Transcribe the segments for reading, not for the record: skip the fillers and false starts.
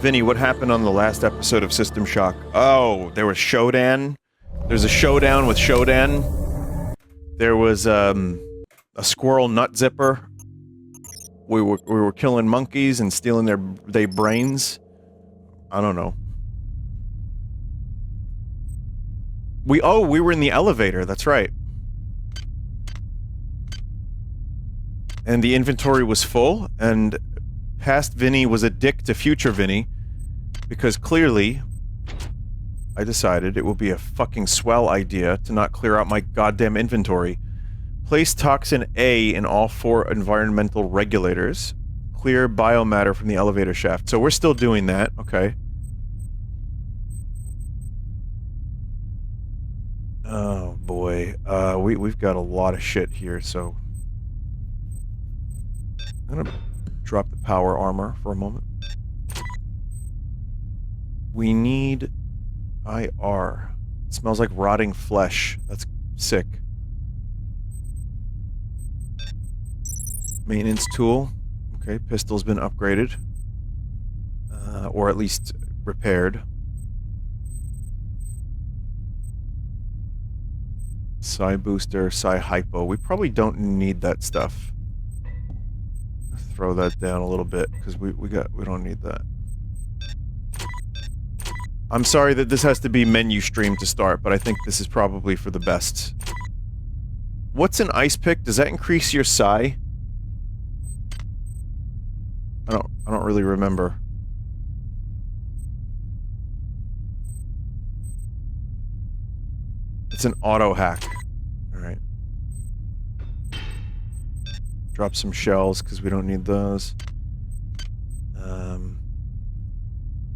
Vinny, what happened on the last episode of System Shock? Oh, there was Shodan. There's a showdown with Shodan. There was, a squirrel nut zipper. We were killing monkeys and stealing their brains. I don't know. We were in the elevator, that's right. And the inventory was full, and past Vinny was a dick to future Vinny, because clearly, I decided it would be a fucking swell idea to not clear out my goddamn inventory. Place toxin A in all 4 environmental regulators. Clear biomatter from the elevator shaft. So we're still doing that, okay. Oh boy, we've got a lot of shit here, so... I'm gonna drop the power armor for a moment. We need... IR. It smells like rotting flesh. That's sick. Maintenance tool. Okay, pistol's been upgraded. Or at least repaired. Psi booster, Psi hypo. We probably don't need that stuff. Throw that down a little bit, because we don't need that. I'm sorry that this has to be menu stream to start, but I think this is probably for the best. What's an ice pick? Does that increase your psi? I don't really remember. It's an auto hack. Alright. Drop some shells, because we don't need those.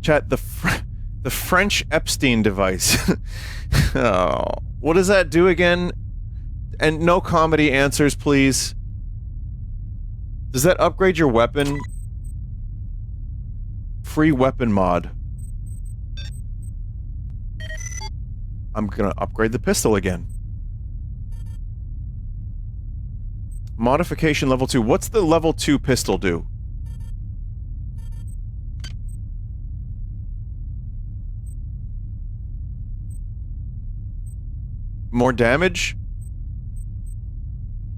Chat, the French Epstein device. Oh. What does that do again? And no comedy answers, please. Does that upgrade your weapon? Free weapon mod. I'm gonna upgrade the pistol again. Modification level 2. What's the level 2 pistol do? More damage?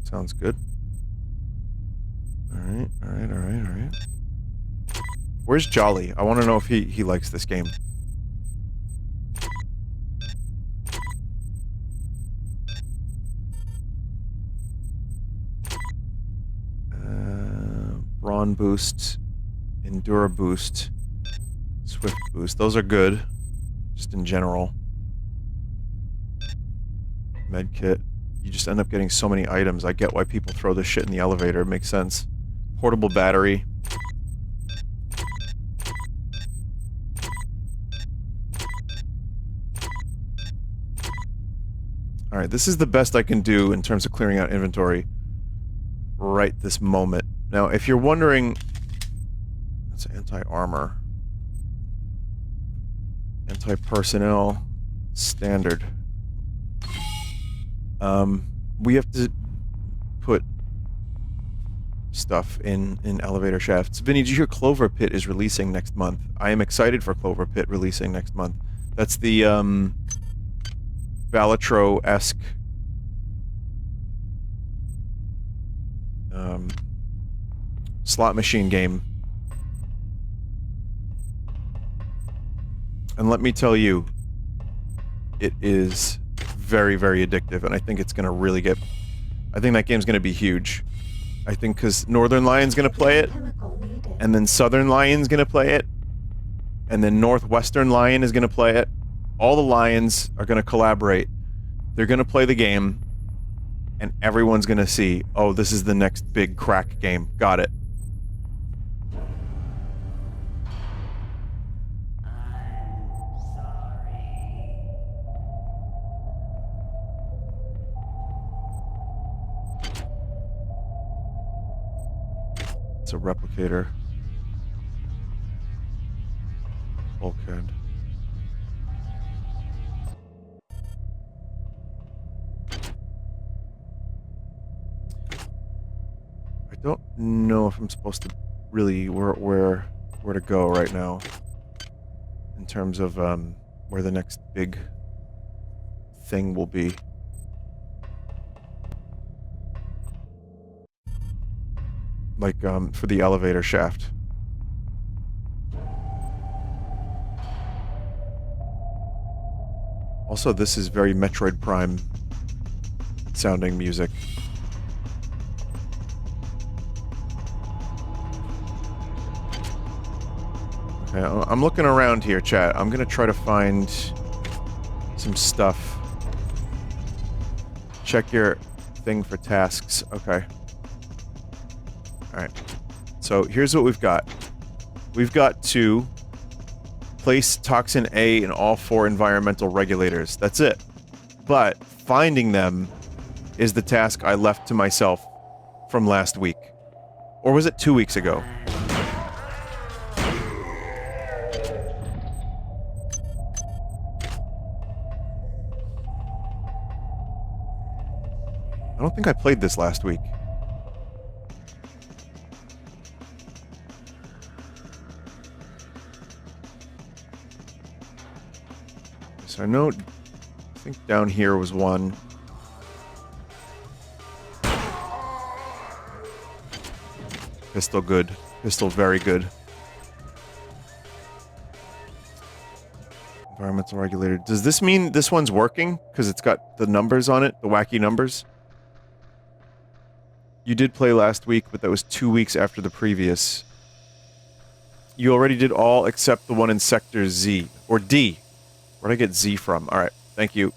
Sounds good. Alright, alright, alright, alright. Where's Jolly? I want to know if he likes this game. Brawn boost, Endura boost, Swift boost. Those are good, just in general. Medkit. You just end up getting so many items. I get why people throw this shit in the elevator. It makes sense. Portable battery. Alright, this is the best I can do in terms of clearing out inventory right this moment. Now, if you're wondering... That's anti-armor. Anti-personnel. Standard. We have to put stuff in elevator shafts. Vinny, did you hear Clover Pit is releasing next month? I am excited for Clover Pit releasing next month. That's the, Balatro-esque... slot machine game. And let me tell you, it is very, very addictive, and I think it's gonna really get... I think that game's gonna be huge. I think because Northern Lion's gonna play it, and then Southern Lion's gonna play it, and then Northwestern Lion is gonna play it. All the Lions are gonna collaborate. They're gonna play the game, and everyone's gonna see, oh, this is the next big crack game. Got it. It's a replicator. Bulkhead. I don't know if I'm supposed to really where to go right now. in terms of where the next big thing will be. Like, for the elevator shaft. Also, this is very Metroid Prime sounding music. Okay, I'm looking around here, chat. I'm gonna try to find some stuff. Check your thing for tasks. Okay. Alright. So, here's what we've got. We've got to place Toxin A in all 4 environmental regulators. That's it. But finding them is the task I left to myself from last week. Or was it 2 weeks ago? I don't think I played this last week. So I know, I think down here was one. Pistol good. Pistol very good. Environmental regulator. Does this mean this one's working? Because it's got the numbers on it, the wacky numbers? You did play last week, but that was 2 weeks after the previous. You already did all except the one in Sector Z. Or D. Where'd I get Z from? Alright, thank you.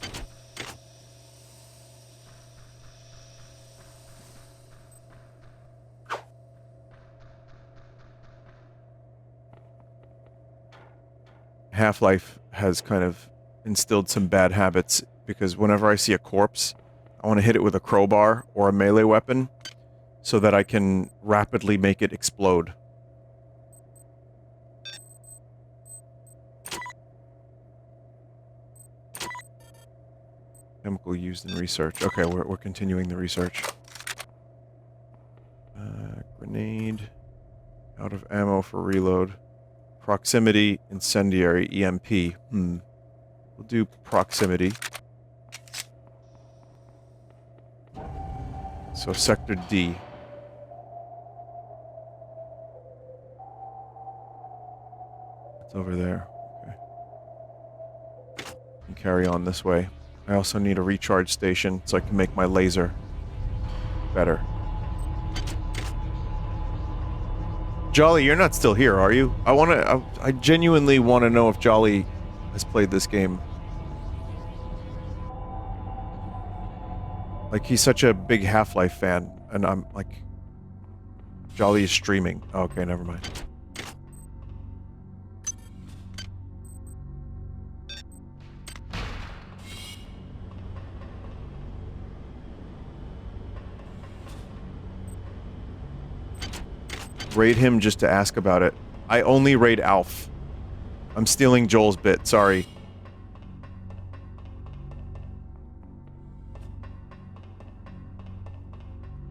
Half-Life has kind of instilled some bad habits, because whenever I see a corpse, I want to hit it with a crowbar or a melee weapon, so that I can rapidly make it explode. Chemical used in research. Okay, we're continuing the research. Grenade. Out of ammo for reload. Proximity, incendiary, EMP. We'll do proximity. So Sector D. It's over there. Okay. And carry on this way. I also need a recharge station so I can make my laser better. Jolly, you're not still here, are you? I genuinely want to know if Jolly has played this game. Like, he's such a big Half-Life fan, and I'm like... Jolly is streaming. Oh, okay, never mind. Raid him just to ask about it. I only raid Alf. I'm stealing Joel's bit, sorry.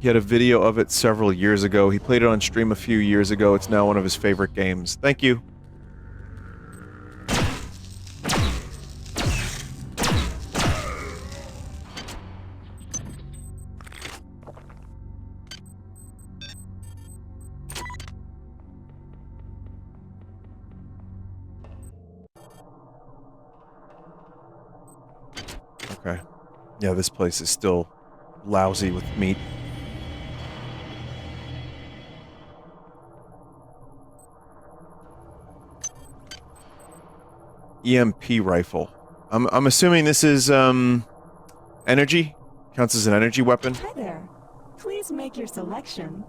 He had a video of it several years ago. He played it on stream a few years ago. It's now one of his favorite games. Thank you. Okay. Yeah, this place is still lousy with meat. EMP rifle. I'm assuming this is, energy? Counts as an energy weapon? Hi there. Please make your selection.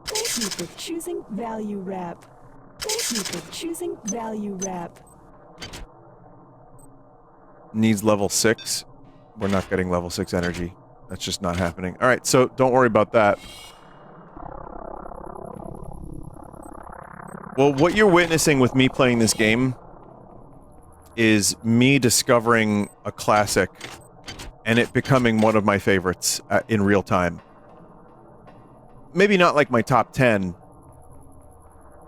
Thank you for choosing Value Wrap. Thank you for choosing Value Wrap. Needs level 6. We're not getting level 6 energy. That's just not happening. Alright, so don't worry about that. Well, what you're witnessing with me playing this game is me discovering a classic and it becoming one of my favorites in real time. Maybe not like my top 10,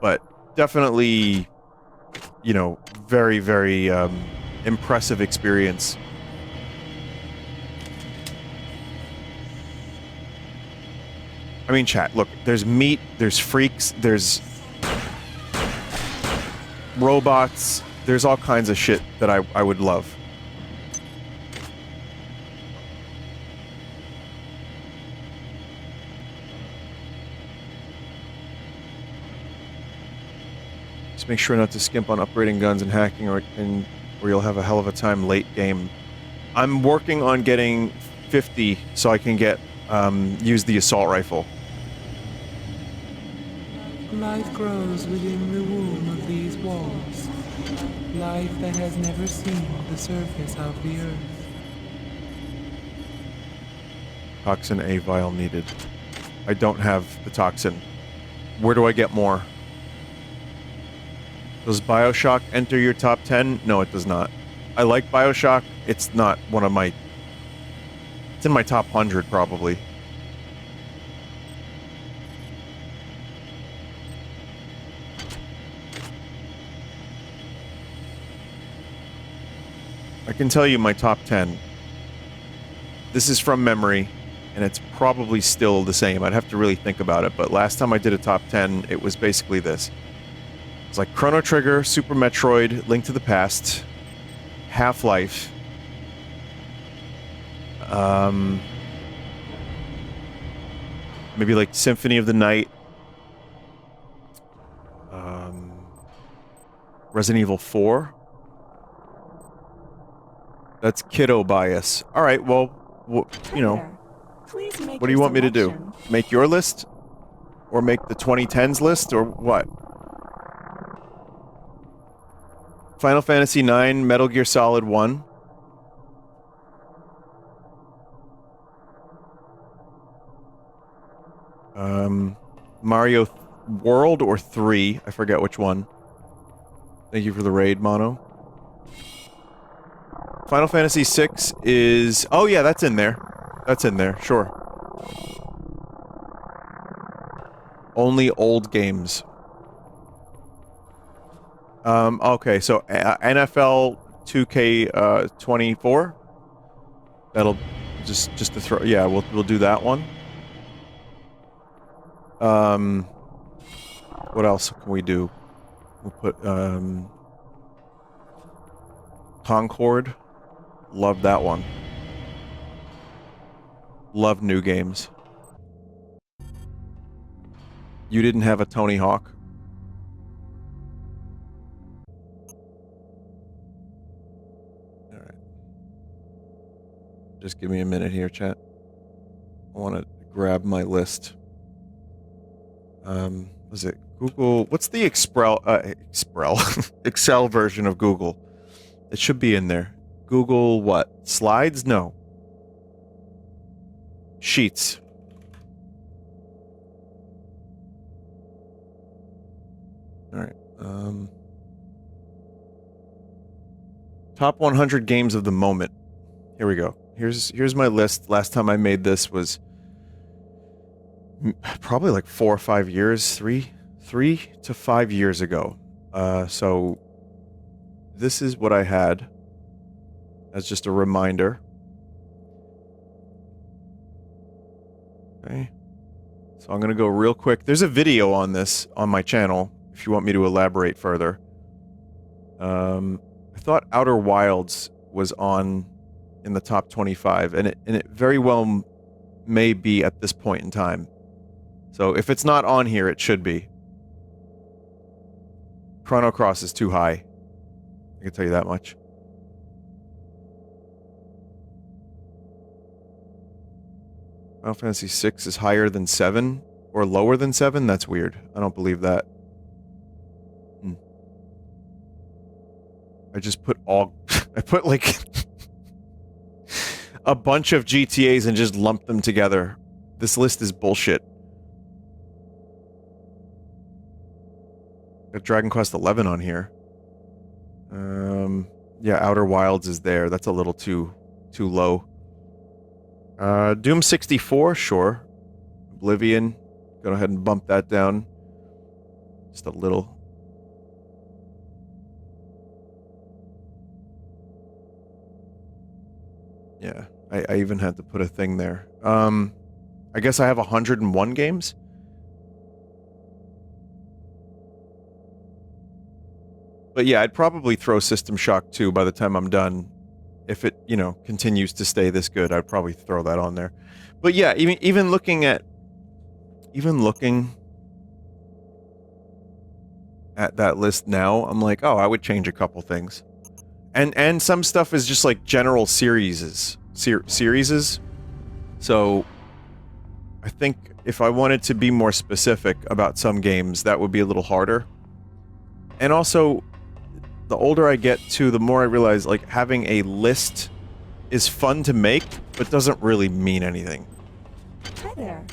but definitely you know, very, very impressive experience. I mean, chat, look, there's meat, there's freaks, there's robots, there's all kinds of shit that I would love. Just make sure not to skimp on upgrading guns and hacking, or you'll have a hell of a time late game. I'm working on getting 50 so I can get use the assault rifle. Life grows within the womb of these walls. Life that has never seen the surface of the earth. Toxin A vial needed. I don't have the toxin. Where do I get more? Does BioShock enter your top 10? No, it does not. I like BioShock. It's not one of my... It's in my top 100, probably. I can tell you my top 10. This is from memory, and it's probably still the same. I'd have to really think about it, but last time I did a top 10, it was basically this. It's like Chrono Trigger, Super Metroid, Link to the Past, Half-Life, maybe like Symphony of the Night, Resident Evil 4. That's kiddo bias. Alright, well, you know, what do you want me to do? Make your list? Or make the 2010s list, or what? Final Fantasy IX, Metal Gear Solid 1. Mario World or 3, I forget which one. Thank you for the raid, Mono. Final Fantasy VI is... Oh yeah, that's in there. That's in there, sure. Only old games. Okay, so NFL 2K 24. That'll just to throw. Yeah, we'll do that one. What else can we do? We'll put Concord. Love that one. Love new games. You didn't have a Tony Hawk? Alright. Just give me a minute here, chat. I want to grab my list. Was it Google? What's the Excel version of Google? It should be in there. Google what? Slides? No. Sheets. Alright, top 100 games of the moment. Here we go. Here's my list. Last time I made this was probably like 4 or 5 years, 3 to 5 years ago. So this is what I had as just a reminder. Okay. So I'm gonna go real quick. There's a video on this on my channel if you want me to elaborate further. I thought Outer Wilds was on in the top 25, and it very well may be at this point in time. So if it's not on here, it should be. Chrono Cross is too high. I can tell you that much. Final Fantasy VI is higher than 7 or lower than 7? That's weird. I don't believe that. I just put all... I put like... a bunch of GTAs and just lumped them together. This list is bullshit. Got Dragon Quest XI on here. Yeah, Outer Wilds is there. That's a little too low. Doom 64, sure. Oblivion. Go ahead and bump that down. Just a little. Yeah, I even had to put a thing there. I guess I have 101 games? But yeah, I'd probably throw System Shock 2 by the time I'm done. If it, you know, continues to stay this good, I'd probably throw that on there. But yeah, even looking at that list now, I'm like, oh, I would change a couple things. And some stuff is just like general series. So I think if I wanted to be more specific about some games, that would be a little harder. And also, the older I get too, the more I realize, like, having a list is fun to make, but doesn't really mean anything. Hi there.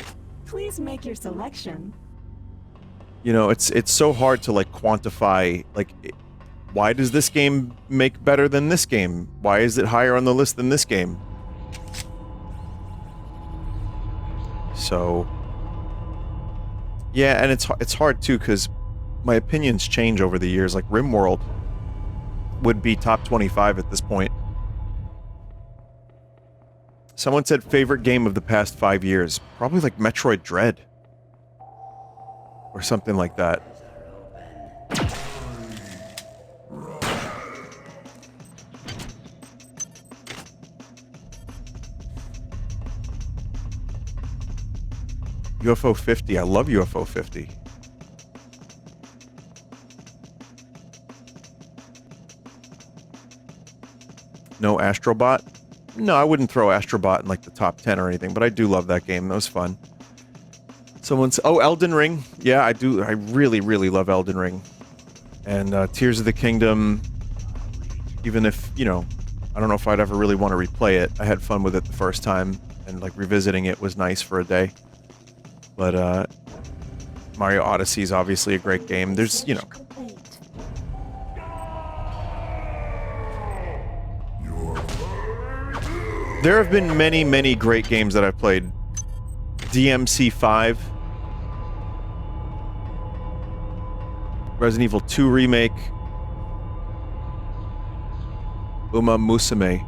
Please make your selection. You know, it's so hard to, like, quantify, like, why does this game make better than this game? Why is it higher on the list than this game? So... yeah, and it's hard too, because my opinions change over the years. Like, RimWorld would be top 25 at this point. Someone said favorite game of the past 5 years. Probably like Metroid Dread. Or something like that. UFO 50. I love UFO 50. No Astrobot? No, I wouldn't throw Astrobot in like the top 10 or anything, but I do love that game. That was fun. Someone's... oh, Elden Ring. Yeah, I do. I really, really love Elden Ring. And Tears of the Kingdom, even if, you know, I don't know if I'd ever really want to replay it. I had fun with it the first time, and like revisiting it was nice for a day. But Mario Odyssey is obviously a great game. There's, you know... there have been many, many great games that I've played. DMC 5. Resident Evil 2 Remake. Uma Musume.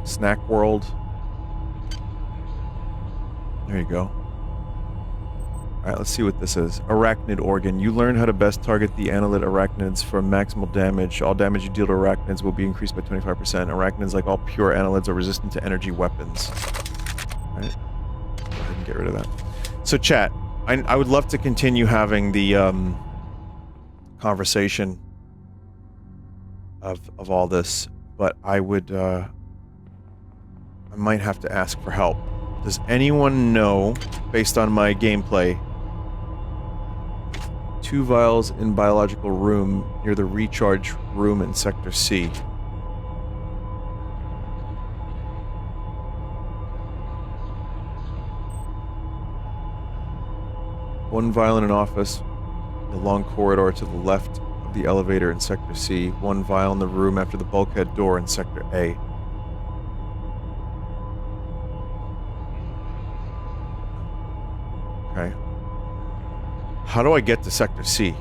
Snack World. There you go. Alright, let's see what this is. Arachnid Organ. You learn how to best target the annelid arachnids for maximal damage. All damage you deal to arachnids will be increased by 25%. Arachnids, like all pure annelids, are resistant to energy weapons. Alright. Go ahead and get rid of that. So, chat, I would love to continue having the, conversation of all this, but I would, I might have to ask for help. Does anyone know, based on my gameplay, 2 vials in biological room near the recharge room in Sector C? One vial in an office, the long corridor to the left of the elevator in Sector C. 1 vial in the room after the bulkhead door in Sector A. Okay. How do I get to Sector C?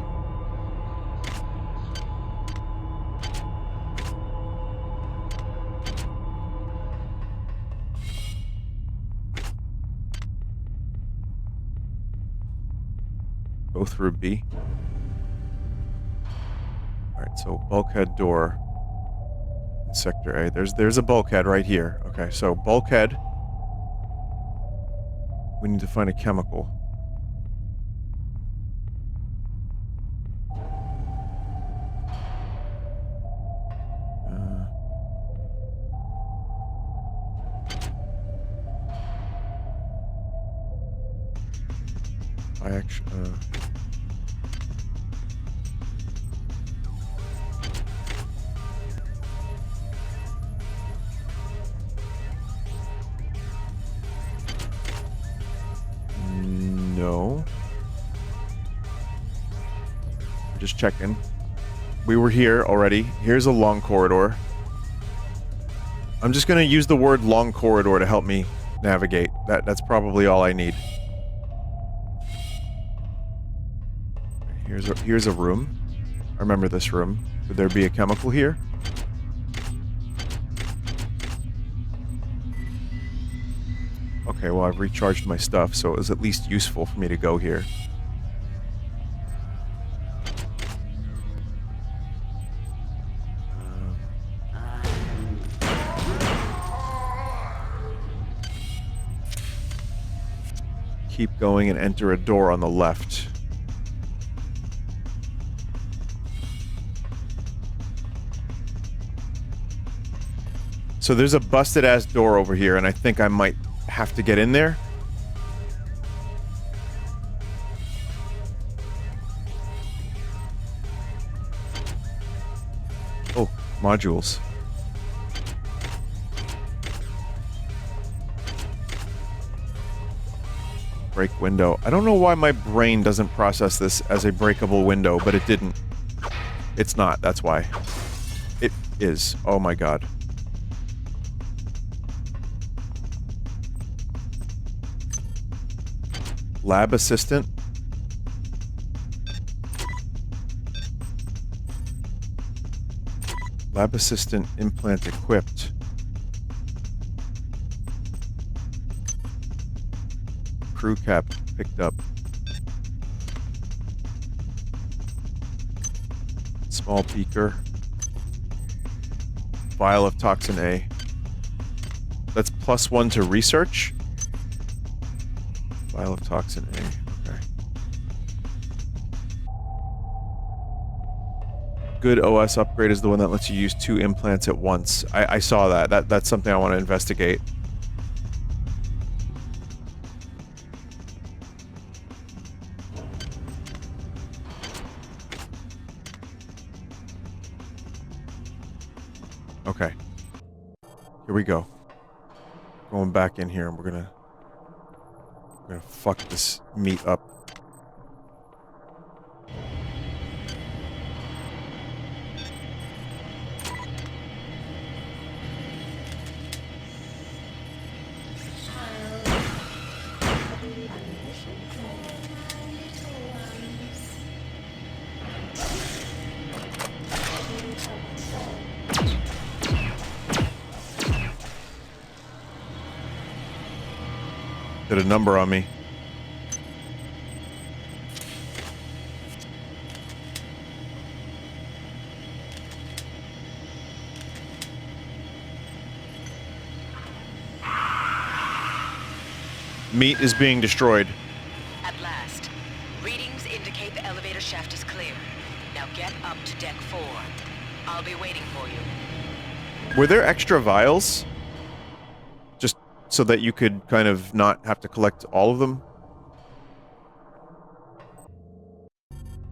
Go through B. Alright, so bulkhead door in Sector A. There's a bulkhead right here. Okay, so bulkhead. We need to find a chemical. No. Just checking. We were here already. Here's a long corridor. I'm just gonna use the word long corridor to help me navigate. That's probably all I need. Here's a room. I remember this room. Could there be a chemical here? Okay, well, I've recharged my stuff, so it was at least useful for me to go here. Keep going and enter a door on the left. So there's a busted-ass door over here, and I think I might have to get in there. Oh, modules. Break window. I don't know why my brain doesn't process this as a breakable window, but it didn't. It's not, that's why. It is. Oh my god. Lab assistant. Lab assistant implant equipped. Crew cap picked up. Small beaker. Vial of toxin A. That's +1 to research. Vial of toxin A. Okay. Good OS upgrade is the one that lets you use 2 implants at once. I saw that. That's something I want to investigate. Okay. Here we go. Going back in here and we're gonna fuck this meat up. Did a number on me. Meat is being destroyed. At last. Readings indicate the elevator shaft is clear. Now get up to deck 4. I'll be waiting for you. Were there extra vials? Just so that you could kind of not have to collect all of them?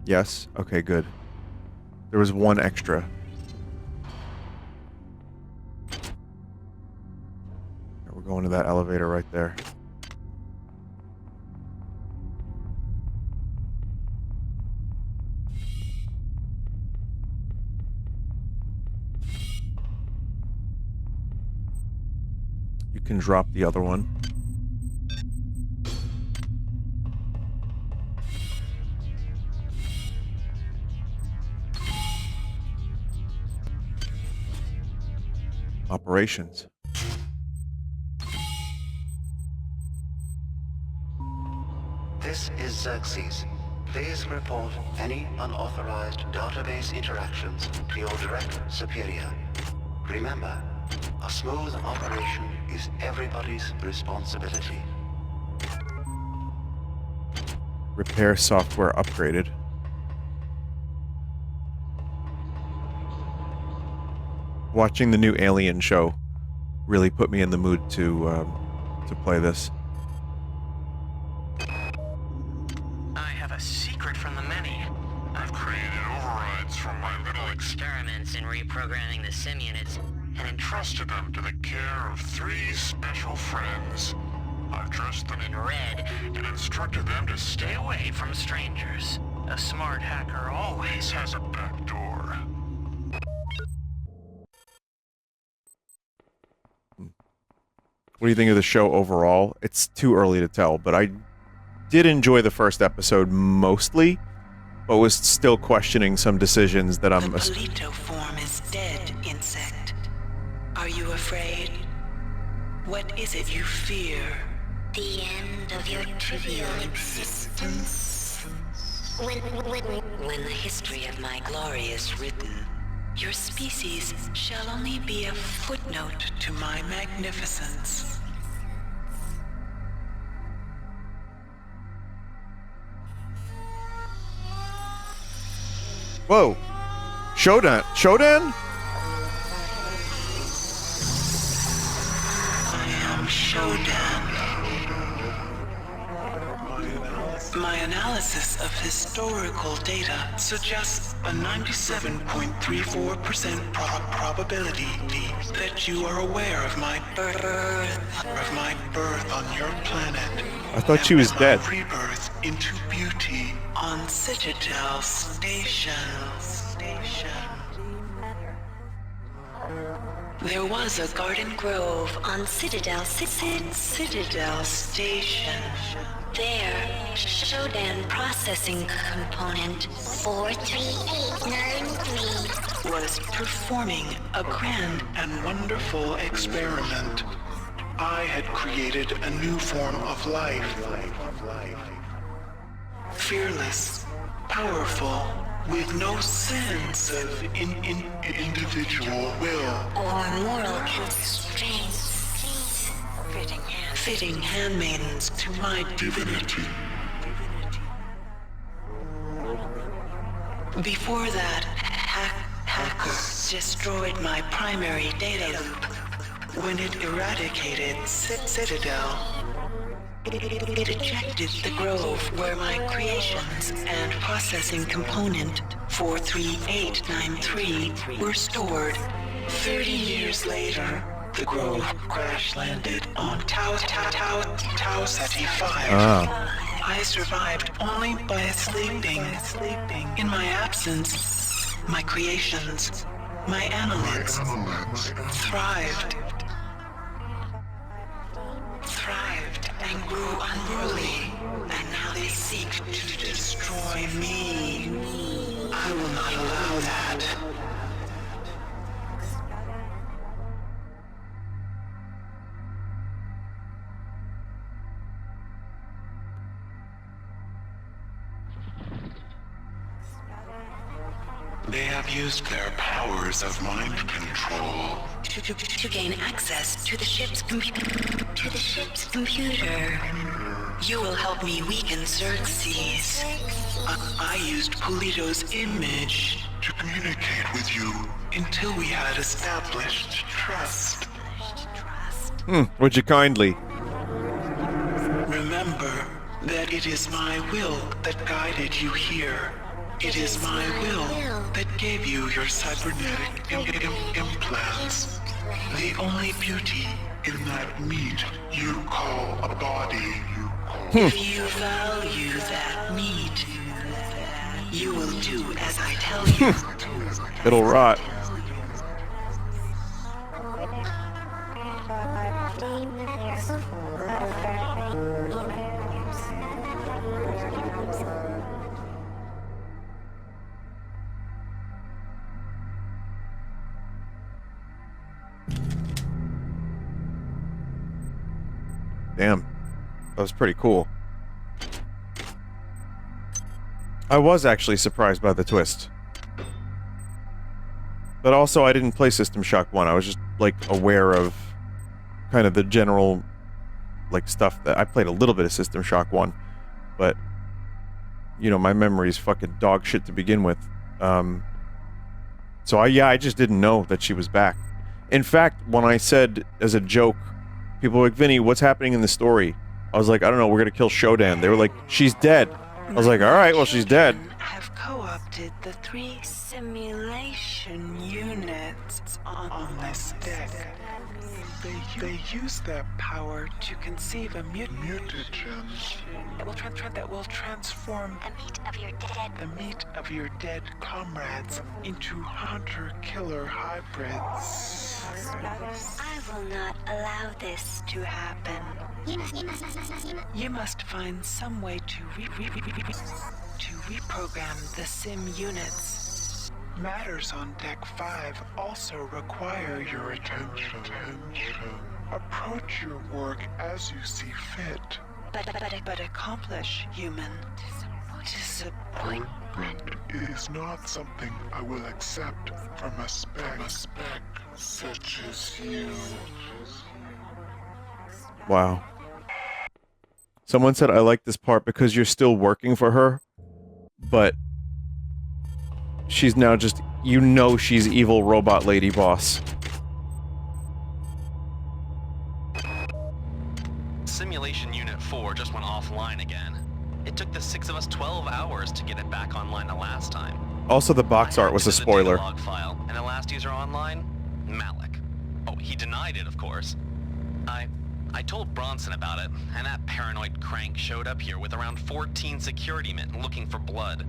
Yes? Okay, good. There was 1 extra. We're going to that elevator right there. You can drop the other one. Operations. This is Xerxes. Please report any unauthorized database interactions to your direct superior. Remember, a smooth operation is everybody's responsibility. Repair software upgraded. Watching the new Alien show really put me in the mood to play this. I have a secret from the many. I've created overrides from my little experiments in reprogramming the sim units and entrusted them to the care of 3 special friends. I've dressed them in red and instructed them to stay away from strangers. A smart hacker always has a back door. What do you think of the show overall? It's too early to tell, but I did enjoy the first episode mostly. but was still questioning some decisions that The I'm... Polito form is dead, insect. Are you afraid? What is it you fear? The end of your trivial existence. When the history of my glory is written, Your species shall only be a footnote to my magnificence. Whoa! Shodan! Shodan? I am Shodan. My analysis of historical data suggests a 97.34% probability that you are aware of my birth on your planet. I thought she was and dead. My rebirth into beauty on Citadel Station. There was a garden grove On Citadel Citadel Station. there, Shodan processing component 43893 Was performing a grand and wonderful experiment. I had created a new form of life. Fearless, powerful, with no sense of individual will. or moral constraints. Fitting handmaidens to my divinity. Before that, hackers destroyed my primary data loop. When it eradicated Citadel, it ejected the grove where my creations and processing component 43893 were stored. 30 years later, the grove crash-landed on Tau Ceti 5. I survived only by sleeping. In my absence, my creations, my annelids, thrived and grew unruly, and now they seek to destroy me. I will not allow that. They have used their powers of mind control To gain access to the ship's computer. You will help me weaken Xerxes. I used Polito's image to communicate with you until we had established trust. Would you kindly? Remember that it is my will that guided you here. It is my will that gave you your cybernetic implants. The only beauty in that meat you call a body. If you value that meat, you will do as I tell you. It'll rot. Damn. That was pretty cool. I was actually surprised by the twist. But also, I didn't play System Shock 1. I was just, like, aware of kind of the general, like, stuff that... I played a little bit of System Shock 1, but, you know, my memory's fucking dog shit to begin with. So, I just didn't know that she was back. In fact, when I said, as a joke, people were like, Vinny, what's happening in the story? I was like, I don't know, we're gonna kill Shodan. They were like, she's dead. I was like, alright, well, she's dead. Have co-opted the 3 simulation units on this deck. They use their power to conceive a mutagen that will transform the meat of your dead comrades into hunter-killer hybrids. I will not allow this to happen. You must find some way to to reprogram the sim units. Matters on Deck 5 also require your attention. Approach your work as you see fit. But accomplish, human. Disappointment is not something I will accept from a spec such as you. Wow. Someone said, I like this part because you're still working for her, but she's now just, you know, she's evil robot lady boss. Simulation Unit 4 just went offline again. It took the 6 of us 12 hours to get it back online the last time. Also, the box art was a spoiler. Log file, and the last user online, Malik. Oh, he denied it, of course. I told Bronson about it, and that paranoid crank showed up here with around 14 security men looking for blood.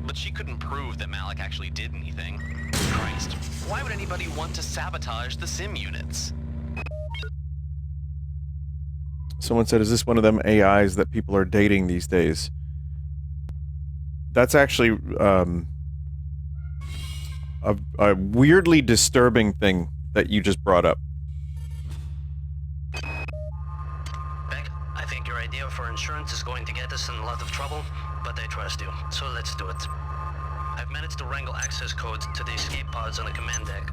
But she couldn't prove that Malik actually did anything. Christ, why would anybody want to sabotage the sim units? Someone said, is this one of them AIs that people are dating these days? That's actually, a weirdly disturbing thing that you just brought up. Beck, I think your idea for insurance is going to get us in a lot of trouble, but I trust you, so let's do it. I've managed to wrangle access codes to the escape pods on the command deck.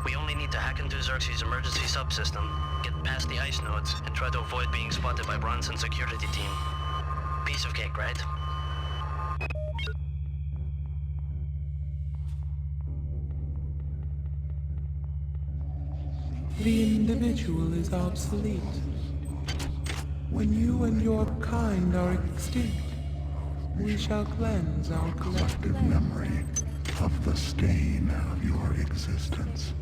We only need to hack into Xerxes' emergency subsystem, get past the ice nodes, and try to avoid being spotted by Bronson's security team. Piece of cake, right? The individual is obsolete. When you and your kind are extinct, we shall cleanse our collective memory of the stain of your existence.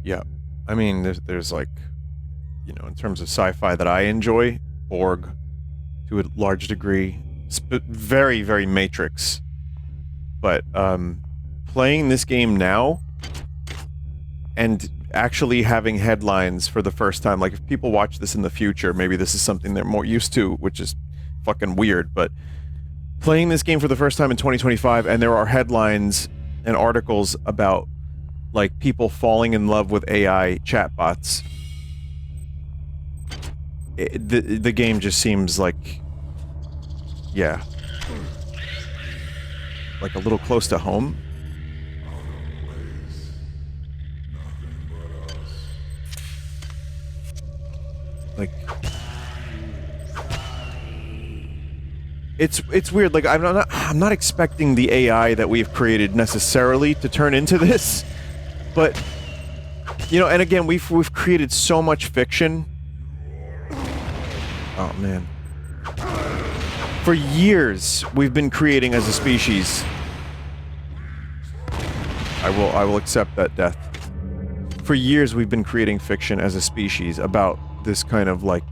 Yeah. I mean, there's like, you know, in terms of sci-fi that I enjoy, Borg, to a large degree, very, very Matrix. But, playing this game now, and actually having headlines for the first time, like if people watch this in the future, maybe this is something they're more used to, which is fucking weird, but playing this game for the first time in 2025, and there are headlines and articles about like people falling in love with AI chatbots. The game just seems like, yeah, like a little close to home. Like, it's weird. Like, I'm not expecting the AI that we've created necessarily to turn into this. But, you know, and again, we've created so much fiction. Oh, man. For years, we've been creating as a species. I will accept that death. For years, we've been creating fiction as a species about this kind of, like,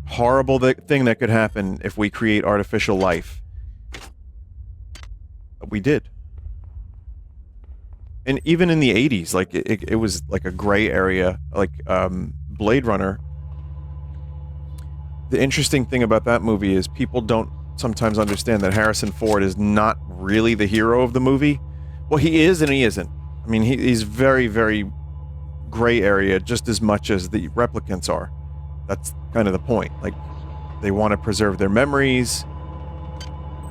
horrible thing that could happen if we create artificial life. We did. And even in the 80s, like, it was like a gray area, like, Blade Runner. The interesting thing about that movie is people don't sometimes understand that Harrison Ford is not really the hero of the movie. Well, he is and he isn't. I mean, he's very, very gray area just as much as the replicants are. That's kind of the point. Like, they want to preserve their memories.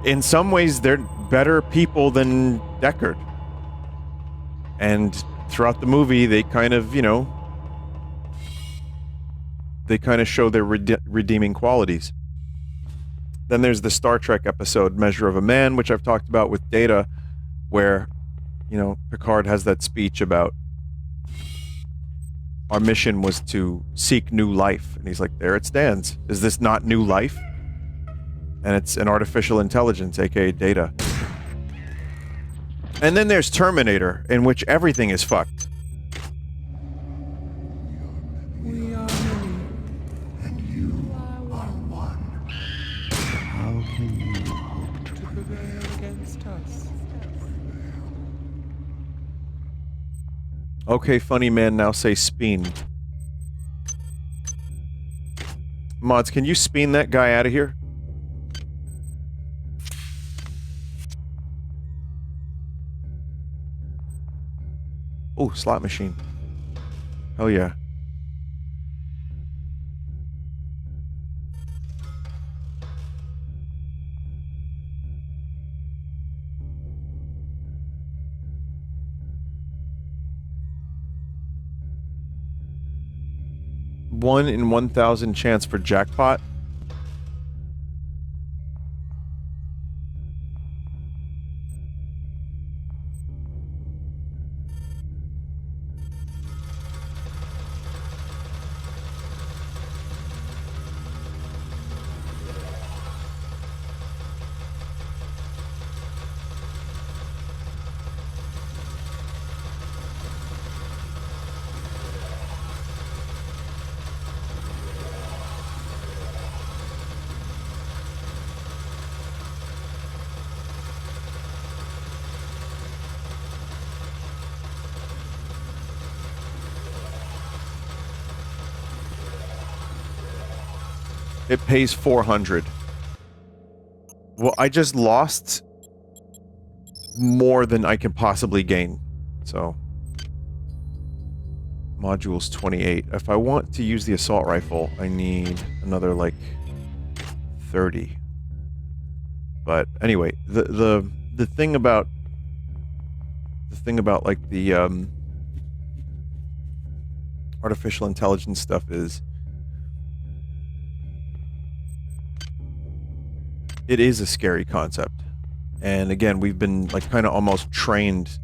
In some ways, they're better people than Deckard. And throughout the movie, they kind of, you know, they kind of show their redeeming qualities. Then there's the Star Trek episode, Measure of a Man, which I've talked about with Data, where, you know, Picard has that speech about our mission was to seek new life. And he's like, there it stands. Is this not new life? And it's an artificial intelligence, aka Data. And then there's Terminator, in which everything is fucked. We are many. And you are one. How can you hope to prevail against us? Okay, funny man, now say speen. Mods, can you speen that guy out of here? Oh, slot machine. Hell yeah. One in 1,000 chance for jackpot. It pays 400. Well, I just lost more than I can possibly gain. So, modules 28. If I want to use the assault rifle, I need another like 30. But anyway, the thing about like the artificial intelligence stuff is it is a scary concept. And again, we've been like kind of almost trained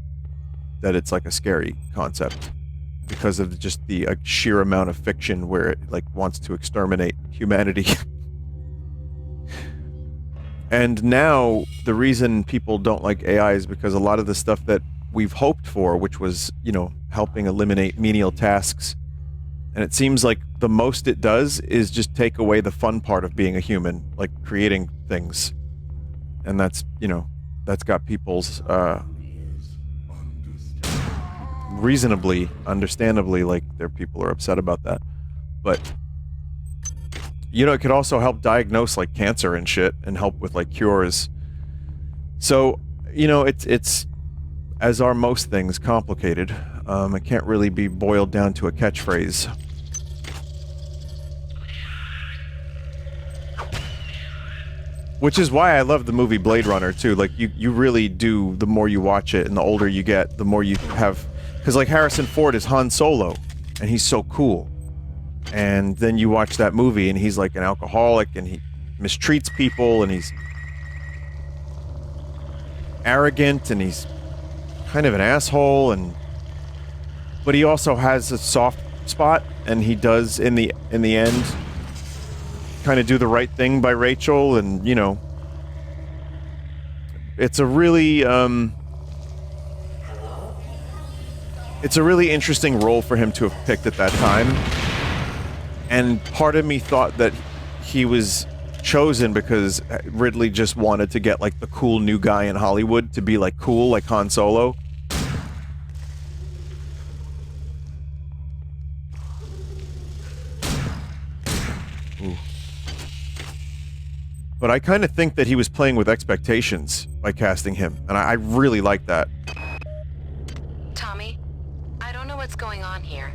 that it's like a scary concept because of just the sheer amount of fiction where it like wants to exterminate humanity. And now the reason people don't like AI is because a lot of the stuff that we've hoped for, which was, you know, helping eliminate menial tasks, and it seems like the most it does is just take away the fun part of being a human, like creating things. And that's, you know, that's got people's, reasonably, understandably, like, their people are upset about that. But, you know, it could also help diagnose, like, cancer and shit, and help with, like, cures. So, you know, it's as are most things, complicated. It can't really be boiled down to a catchphrase. Which is why I love the movie Blade Runner, too. Like, you really do, the more you watch it, and the older you get, the more you have... Because, like, Harrison Ford is Han Solo, and he's so cool. And then you watch that movie, and he's, like, an alcoholic, and he mistreats people, and he's arrogant, and he's kind of an asshole, and... But he also has a soft spot, and he does, in the end... kind of do the right thing by Rachel, and, you know, it's a really interesting role for him to have picked at that time. And part of me thought that he was chosen because Ridley just wanted to get, like, the cool new guy in Hollywood to be, like, cool, like Han Solo. Ooh. But I kind of think that he was playing with expectations by casting him, and I really like that. Tommy, I don't know what's going on here.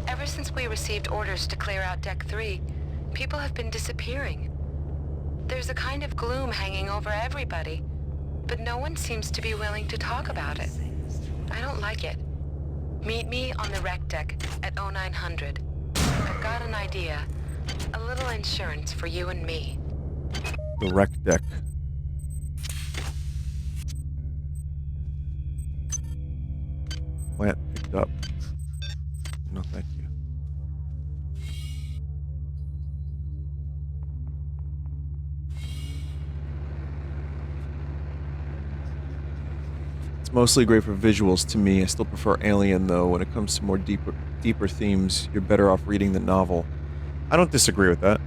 Ever since we received orders to clear out Deck 3, people have been disappearing. There's a kind of gloom hanging over everybody, but no one seems to be willing to talk about it. I don't like it. Meet me on the rec deck at 0900. I've got an idea. A little insurance for you and me. The rec deck. Plant picked up. No, thank you. It's mostly great for visuals to me. I still prefer Alien, though. When it comes to more deeper themes, you're better off reading the novel. I don't disagree with that.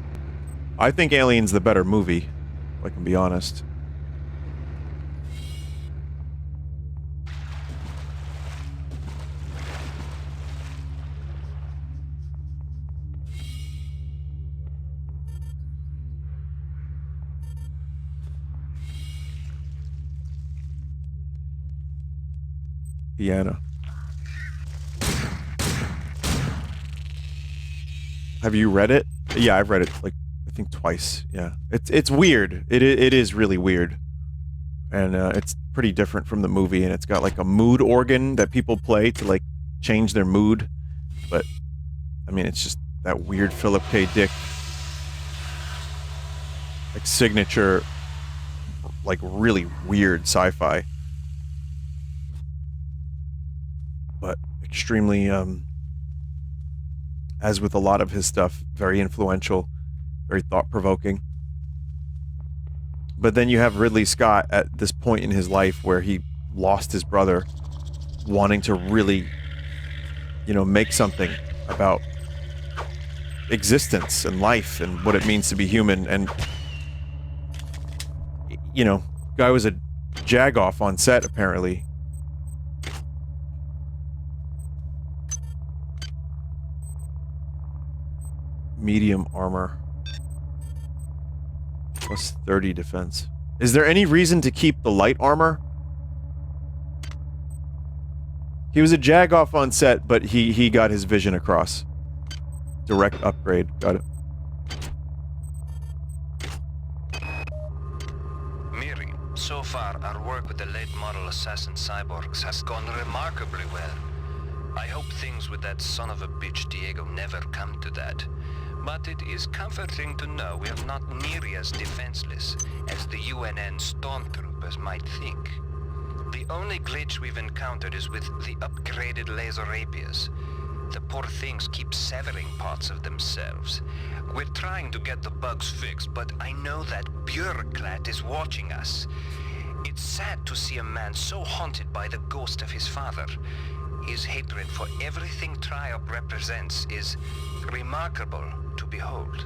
I think Alien's the better movie, if I can be honest. Piano. Have you read it? Yeah, I've read it like I think twice. Yeah, it's weird. It is really weird, and it's pretty different from the movie. And it's got like a mood organ that people play to like change their mood. But I mean, it's just that weird Philip K. Dick like signature, like really weird sci-fi, but extremely as with a lot of his stuff, very influential, very thought-provoking. But then you have Ridley Scott at this point in his life where he lost his brother, wanting to really, you know, make something about existence and life and what it means to be human. And, you know, guy was a jag-off on set, apparently. Medium armor. Plus 30 defense. Is there any reason to keep the light armor? He was a jag-off on set, but he got his vision across. Direct upgrade. Got it. Miri, so far our work with the late model assassin cyborgs has gone remarkably well. I hope things with that son of a bitch Diego never come to that. But it is comforting to know we are not nearly as defenseless as the UNN stormtroopers might think. The only glitch we've encountered is with the upgraded laser rapiers. The poor things keep severing parts of themselves. We're trying to get the bugs fixed, but I know that bureaucrat is watching us. It's sad to see a man so haunted by the ghost of his father. His hatred for everything Triop represents is remarkable to behold.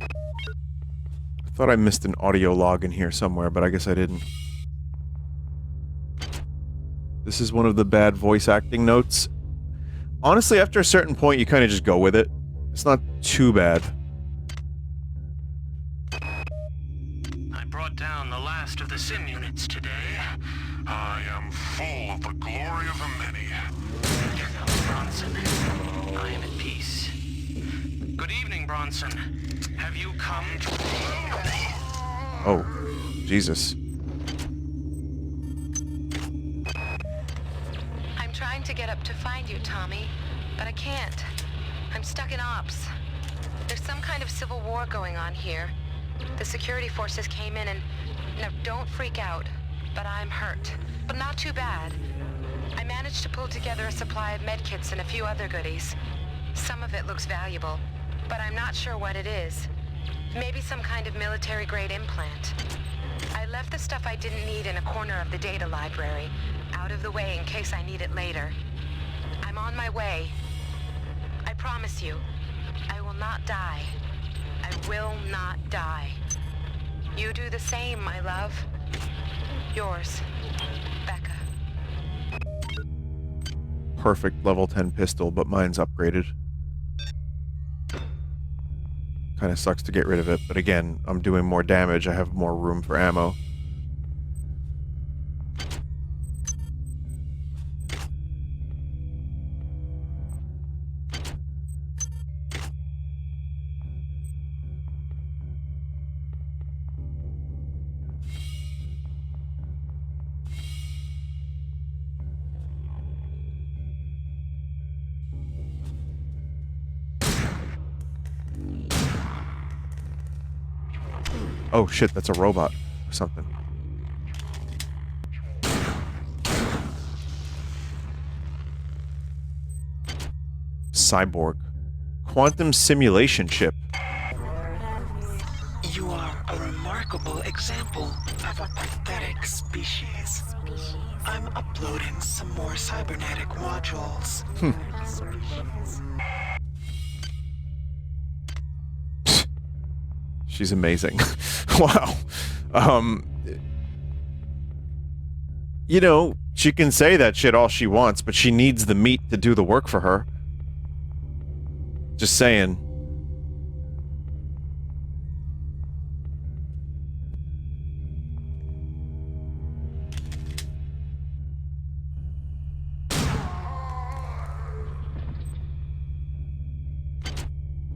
I thought I missed an audio log in here somewhere, but I guess I didn't. This is one of the bad voice acting notes. Honestly, after a certain point, you kind of just go with it. It's not too bad. I brought down the last of the sim units today. I am full of the glory of the many. Bronson, I am at peace. Good evening, Bronson. Have you come to... Oh, Jesus. I'm trying to get up to find you, Tommy, but I can't. I'm stuck in ops. There's some kind of civil war going on here. The security forces came in and... Now, don't freak out, but I'm hurt. But not too bad. I managed to pull together a supply of medkits and a few other goodies. Some of it looks valuable, but I'm not sure what it is. Maybe some kind of military-grade implant. I left the stuff I didn't need in a corner of the data library, out of the way in case I need it later. I'm on my way. I promise you, I will not die. I will not die. You do the same, my love. Yours, Becca. Perfect level 10 pistol, but mine's upgraded. Kind of sucks to get rid of it, but again, I'm doing more damage. I have more room for ammo. Oh shit, that's a robot or something. Cyborg. Quantum simulation chip. You are a remarkable example of a pathetic species. I'm uploading some more cybernetic modules. She's amazing. Wow. You know, she can say that shit all she wants, but she needs the meat to do the work for her. Just saying.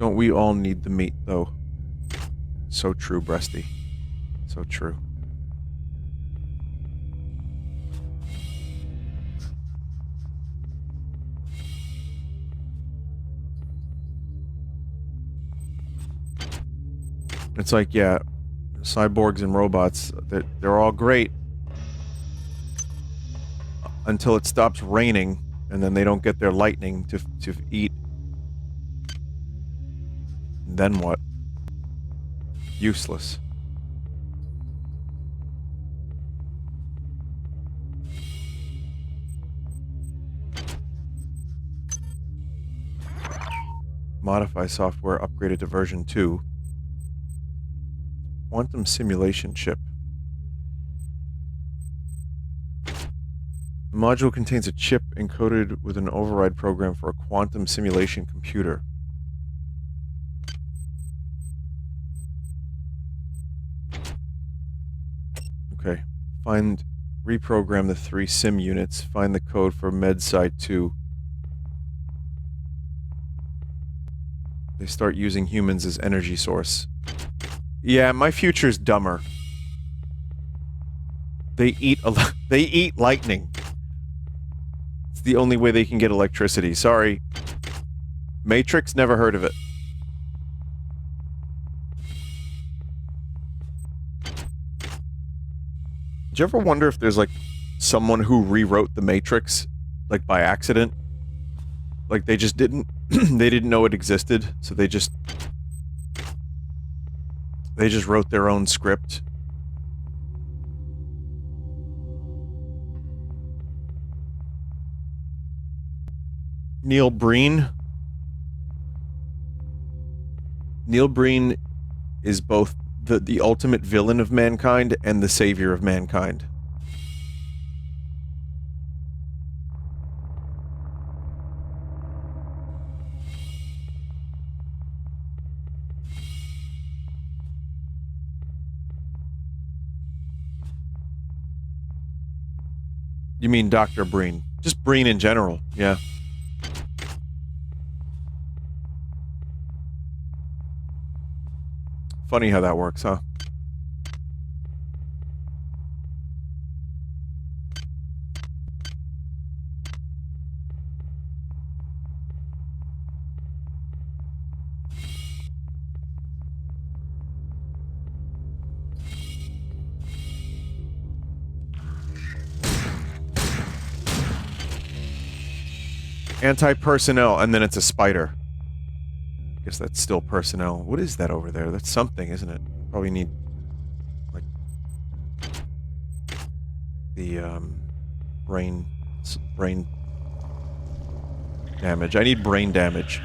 Don't we all need the meat, though? So true, Breasty. So true. It's like, yeah, cyborgs and robots, they're all great until it stops raining, and then they don't get their lightning to eat. Then what? Useless. Modify software upgraded to version 2. Quantum simulation chip. The module contains a chip encoded with an override program for a quantum simulation computer. Okay. Reprogram the 3 sim units. Find the code for MedSci 2. They start using humans as energy source. Yeah, my future's dumber. They eat lightning. It's the only way they can get electricity. Sorry. Matrix, never heard of it. Did you ever wonder if there's, like, someone who rewrote the Matrix, like, by accident? Like, they just didn't... they didn't know it existed, so they just wrote their own script. Neil Breen. Neil Breen is both the ultimate villain of mankind and the savior of mankind. You mean Dr. Breen? Just Breen in general, yeah. Funny how that works, huh? Anti-personnel, and then it's a spider. I guess that's still personnel. What is that over there? That's something, isn't it? Probably need, like, the, brain damage. I need brain damage.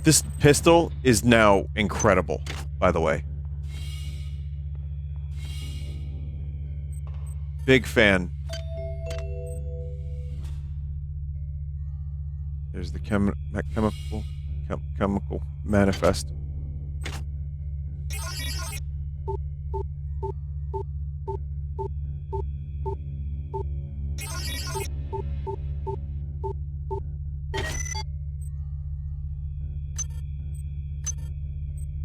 This pistol is now incredible, by the way. Big fan. There's the chemical manifest.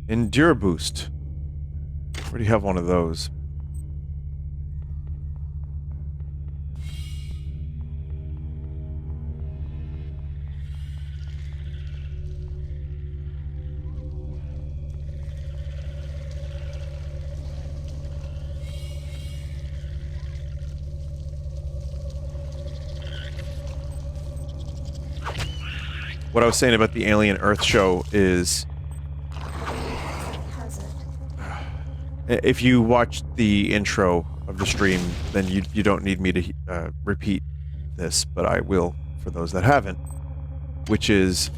Endure boost. Already have one of those. What I was saying about the Alien Earth show is... if you watch the intro of the stream, then you don't need me to repeat this, but I will for those that haven't. Which is...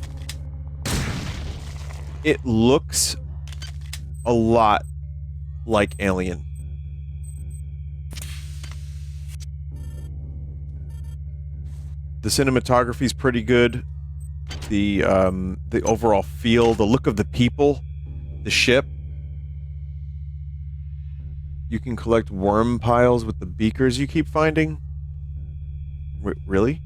it looks a lot like Alien. The cinematography's pretty good. The overall feel, the look of the people, the ship. You can collect worm piles with the beakers you keep finding? Really?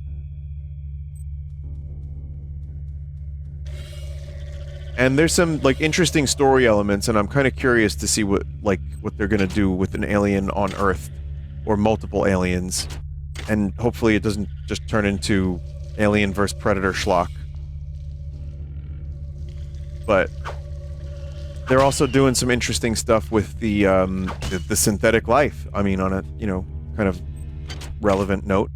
And there's some, like, interesting story elements, and I'm kind of curious to see what they're gonna do with an alien on Earth. Or multiple aliens. And hopefully it doesn't just turn into Alien vs. Predator schlock. But they're also doing some interesting stuff with the synthetic life. I mean, on a, you know, kind of relevant note.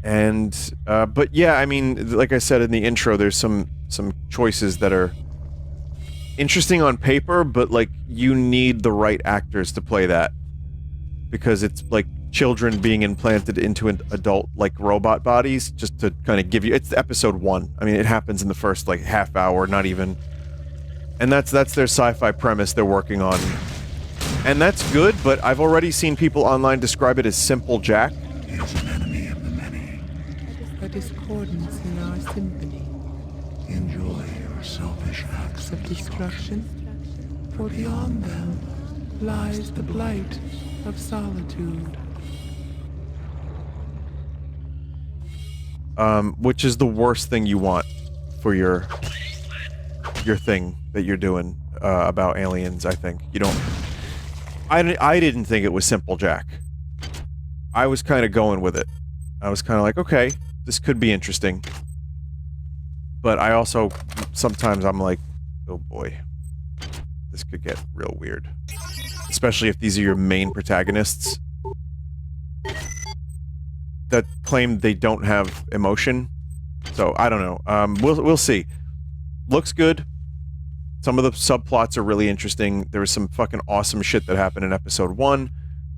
And, but yeah, I mean, like I said in the intro, there's some choices that are interesting on paper, but, like, you need the right actors to play that. Because it's, like, children being implanted into an adult, like, robot bodies, just to kind of give you... It's episode 1. I mean, it happens in the first, like, half hour, not even... And that's their sci-fi premise they're working on. And that's good, but I've already seen people online describe it as simple Jack. Is an enemy of the many. A discordance in our symphony. Enjoy your selfish acts Of destruction. For beyond them lies the blight of solitude. Which is the worst thing you want for your thing that you're doing about aliens, I think. You don't... I didn't think it was simple Jack. I was kind of going with it. I was kind of like, okay, this could be interesting. But I also... Sometimes I'm like, oh boy. This could get real weird. Especially if these are your main protagonists. That claim they don't have emotion. So, I don't know. We'll see. Looks good. Some of the subplots are really interesting. There was some fucking awesome shit that happened in episode 1.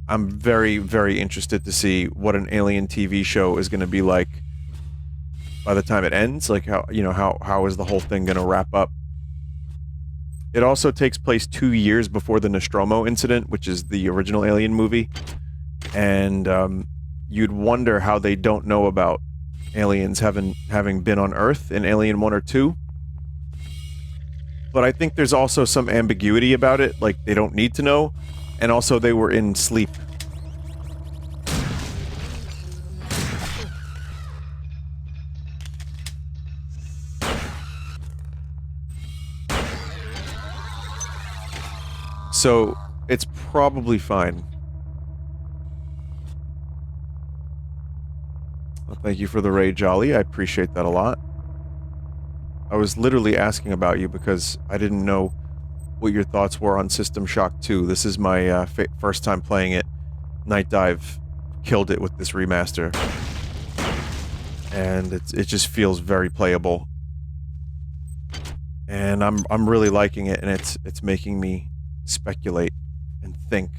I'm very, very interested to see what an alien TV show is going to be like by the time it ends. Like, how, you know, how is the whole thing going to wrap up? It also takes place 2 years before the Nostromo incident, which is the original Alien movie. And, you'd wonder how they don't know about aliens having been on Earth in Alien 1 or 2. But I think there's also some ambiguity about it, like they don't need to know, and also they were in sleep. So, it's probably fine. Well, thank you for the raid, Jolly. I appreciate that a lot. I was literally asking about you because I didn't know what your thoughts were on System Shock 2. This is my first time playing it. Night Dive killed it with this remaster. And it just feels very playable. And I'm really liking it, and it's making me speculate and think.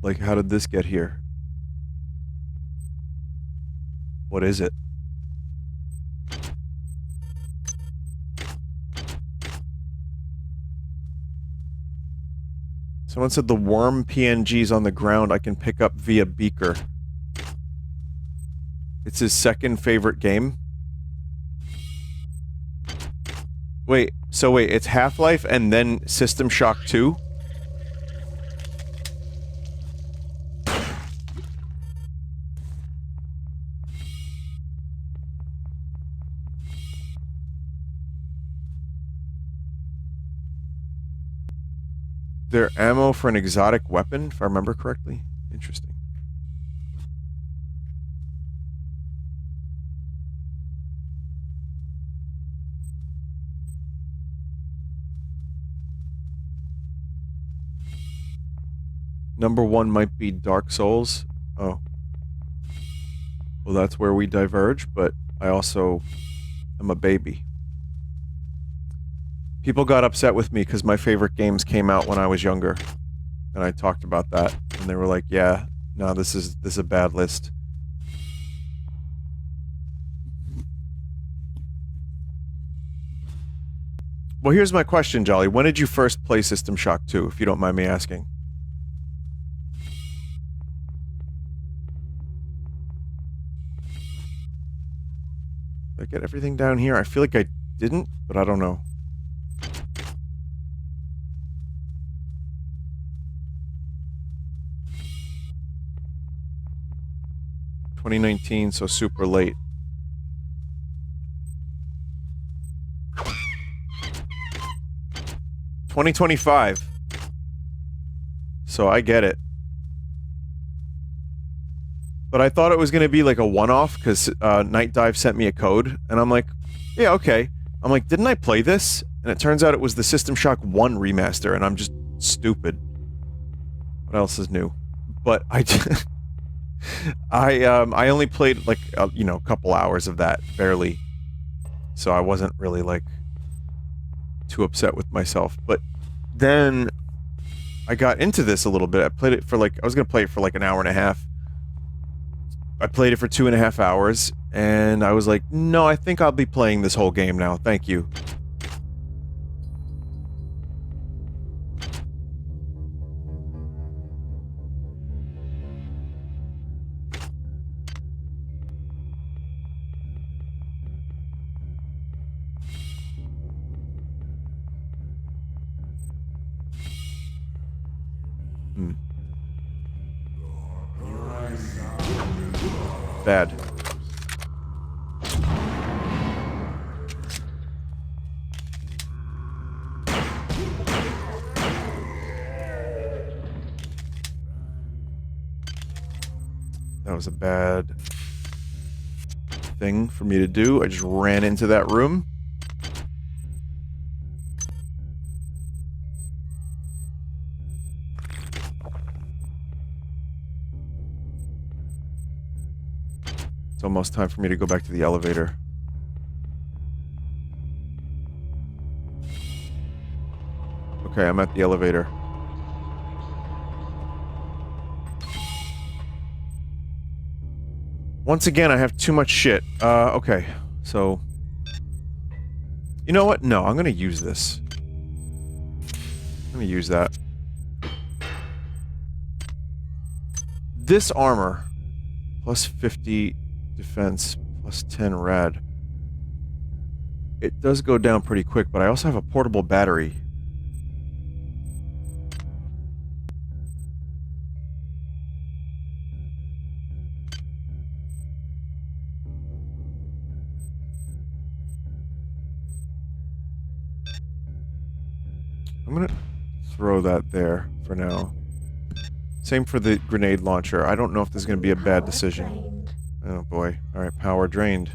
Like, how did this get here? What is it? Someone said the worm PNGs on the ground I can pick up via beaker. It's his second favorite game? Wait, it's Half-Life and then System Shock 2? Their ammo for an exotic weapon, if I remember correctly. Interesting. Number 1 might be Dark Souls. Oh. Well, that's where we diverge, but I also am a baby. People got upset with me because my favorite games came out when I was younger. And I talked about that. And they were like, yeah, no, this is a bad list. Well, here's my question, Jolly. When did you first play System Shock 2, if you don't mind me asking? Did I get everything down here? I feel like I didn't, but I don't know. 2019, so super late. $2025. So I get it. But I thought it was going to be like a one-off because Night Dive sent me a code, and I'm like, yeah, okay. I'm like, didn't I play this? And it turns out it was the System Shock 1 remaster, and I'm just stupid. What else is new? But I only played like you know, a couple hours of that, barely. So I wasn't really like too upset with myself. But then I got into this a little bit. I played it for like, I was gonna play it for like an hour and a half. I played it for 2.5 hours, and I was like, no, I think I'll be playing this whole game now. Thank you. Bad. That was a bad thing for me to do. I just ran into that room. It's almost time for me to go back to the elevator. Okay, I'm at the elevator. Once again, I have too much shit. Okay. So... You know what? No, I'm gonna use this. I'm gonna use that. This armor, plus 50 defense, plus 10 rad. It does go down pretty quick, but I also have a portable battery. I'm gonna throw that there for now. Same for the grenade launcher. I don't know if this is gonna be a bad decision. Oh boy. Alright, power drained.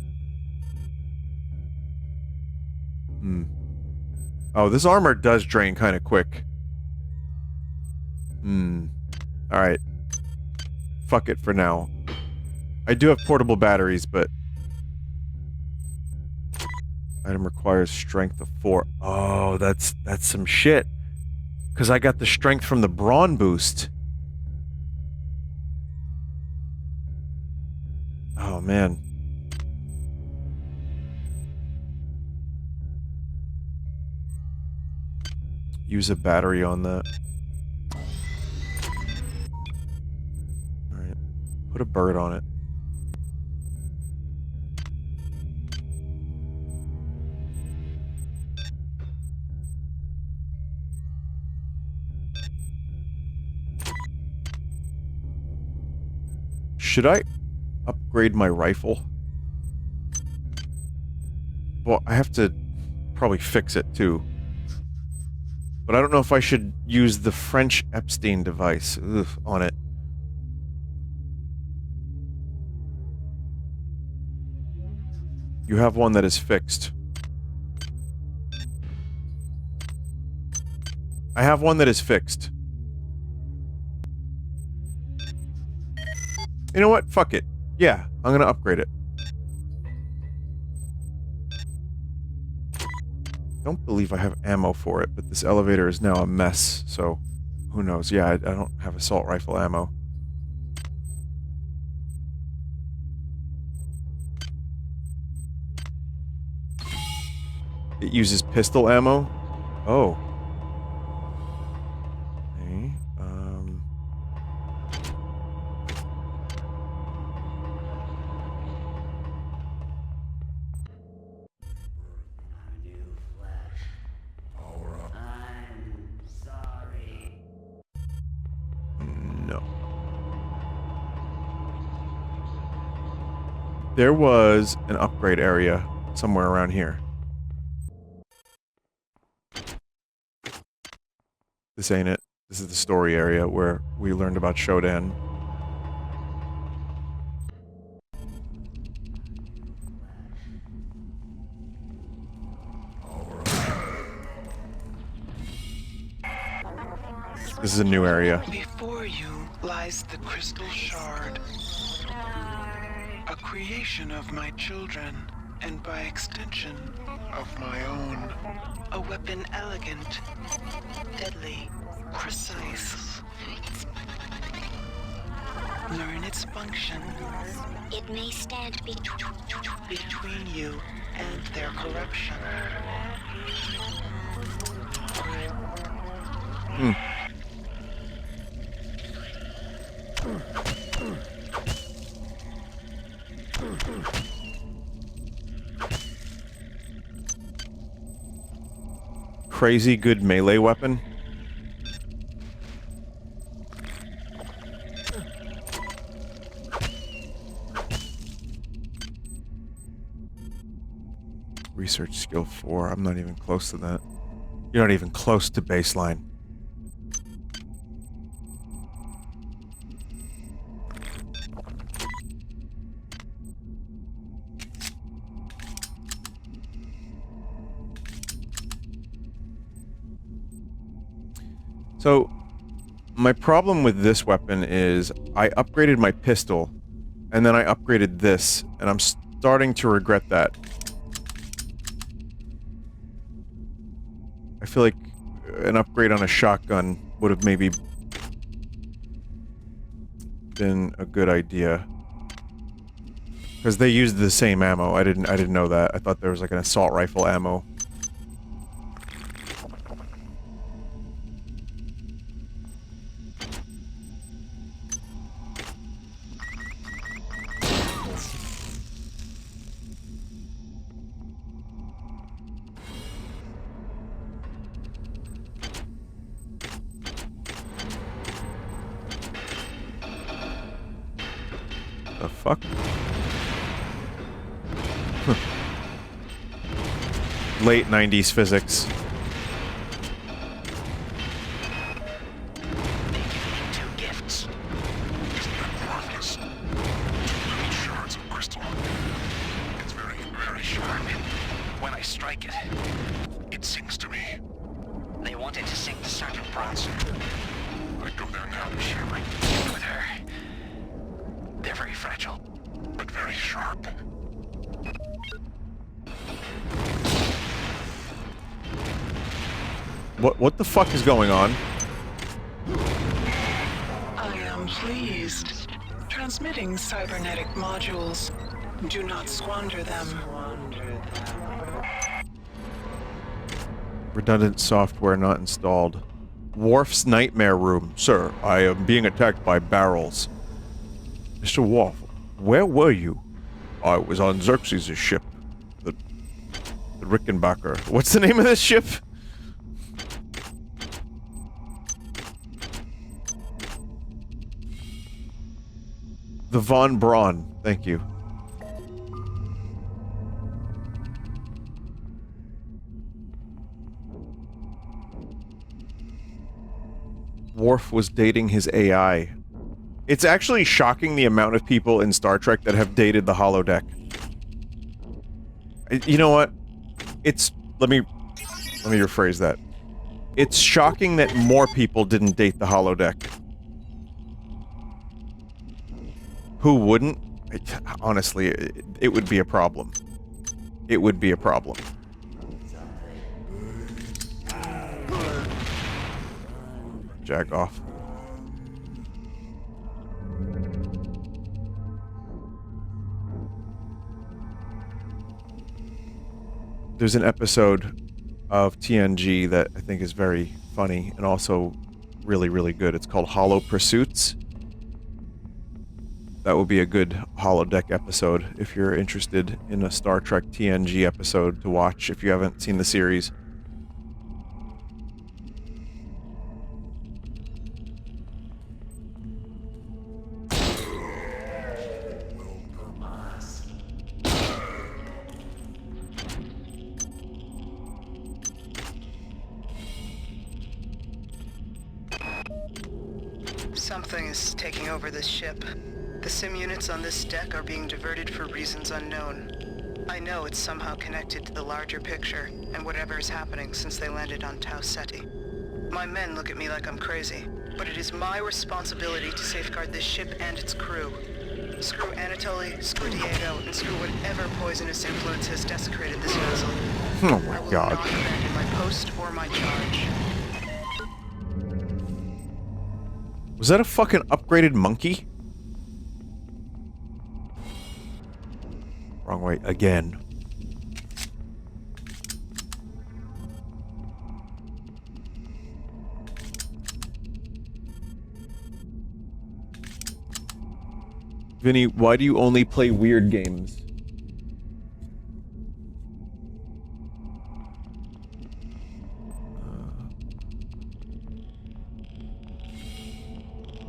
Oh, this armor does drain kind of quick. Alright. Fuck it for now. I do have portable batteries, but... Item requires strength of 4. Oh, that's some shit. Because I got the strength from the brawn boost. Oh, man. Use a battery on that. Alright. Put a bird on it. Should I upgrade my rifle? Well, I have to probably fix it too. But I don't know if I should use the French Epstein device on it. You have one that is fixed. I have one that is fixed. You know what? Fuck it. Yeah, I'm gonna upgrade it. Don't believe I have ammo for it, but this elevator is now a mess, so who knows? Yeah, I don't have assault rifle ammo. It uses pistol ammo? Oh. Okay, There was an upgrade area somewhere around here. This ain't it. This is the story area where we learned about Shodan. This is a new area. Before you lies the crystal shard, a creation of my children, and by extension, of my own. A weapon elegant, deadly, precise. Learn its function. It may stand between you and their corruption. Crazy good melee weapon. Research skill 4. I'm not even close to that. You're not even close to baseline. So, my problem with this weapon is I upgraded my pistol, and then I upgraded this, and I'm starting to regret that. I feel like an upgrade on a shotgun would have maybe been a good idea. Because they used the same ammo. I didn't know that. I thought there was like an assault rifle ammo. The fuck? Late 90s physics. Two gifts. Isn't that marvelous? Two shards of crystal. It's very, very sharp. When I strike it, it sings to me. They wanted to sing to Sergeant Bronson. I'd go there now. Share my gift with her. They're very fragile, but very sharp. What the fuck is going on? I am pleased. Transmitting cybernetic modules. Do not squander them. Redundant software not installed. Worf's nightmare room. Sir, I am being attacked by barrels. Mr. Worf, where were you? I was on Xerxes' ship. The Rickenbacker. What's the name of this ship? The Von Braun. Thank you. Worf was dating his AI. It's actually shocking the amount of people in Star Trek that have dated the holodeck. You know what? Let me rephrase that. It's shocking that more people didn't date the holodeck. Who wouldn't? Honestly, it would be a problem. It would be a problem. Jack off. There's an episode of TNG that I think is very funny and also really, really good. It's called Hollow Pursuits. That would be a good holodeck episode if you're interested in a Star Trek TNG episode to watch if you haven't seen the series. Something is taking over this ship. The sim units on this deck are being diverted for reasons unknown. I know it's somehow connected to the larger picture and whatever is happening since they landed on Tau Ceti. My men look at me like I'm crazy, but it is my responsibility to safeguard this ship and its crew. Screw Anatoly, screw Diego, and screw whatever poisonous influence has desecrated this vessel. Oh my I will God. not abandon my post or my charge. Was that a fucking upgraded monkey? Wrong way again. Vinny, why do you only play weird games?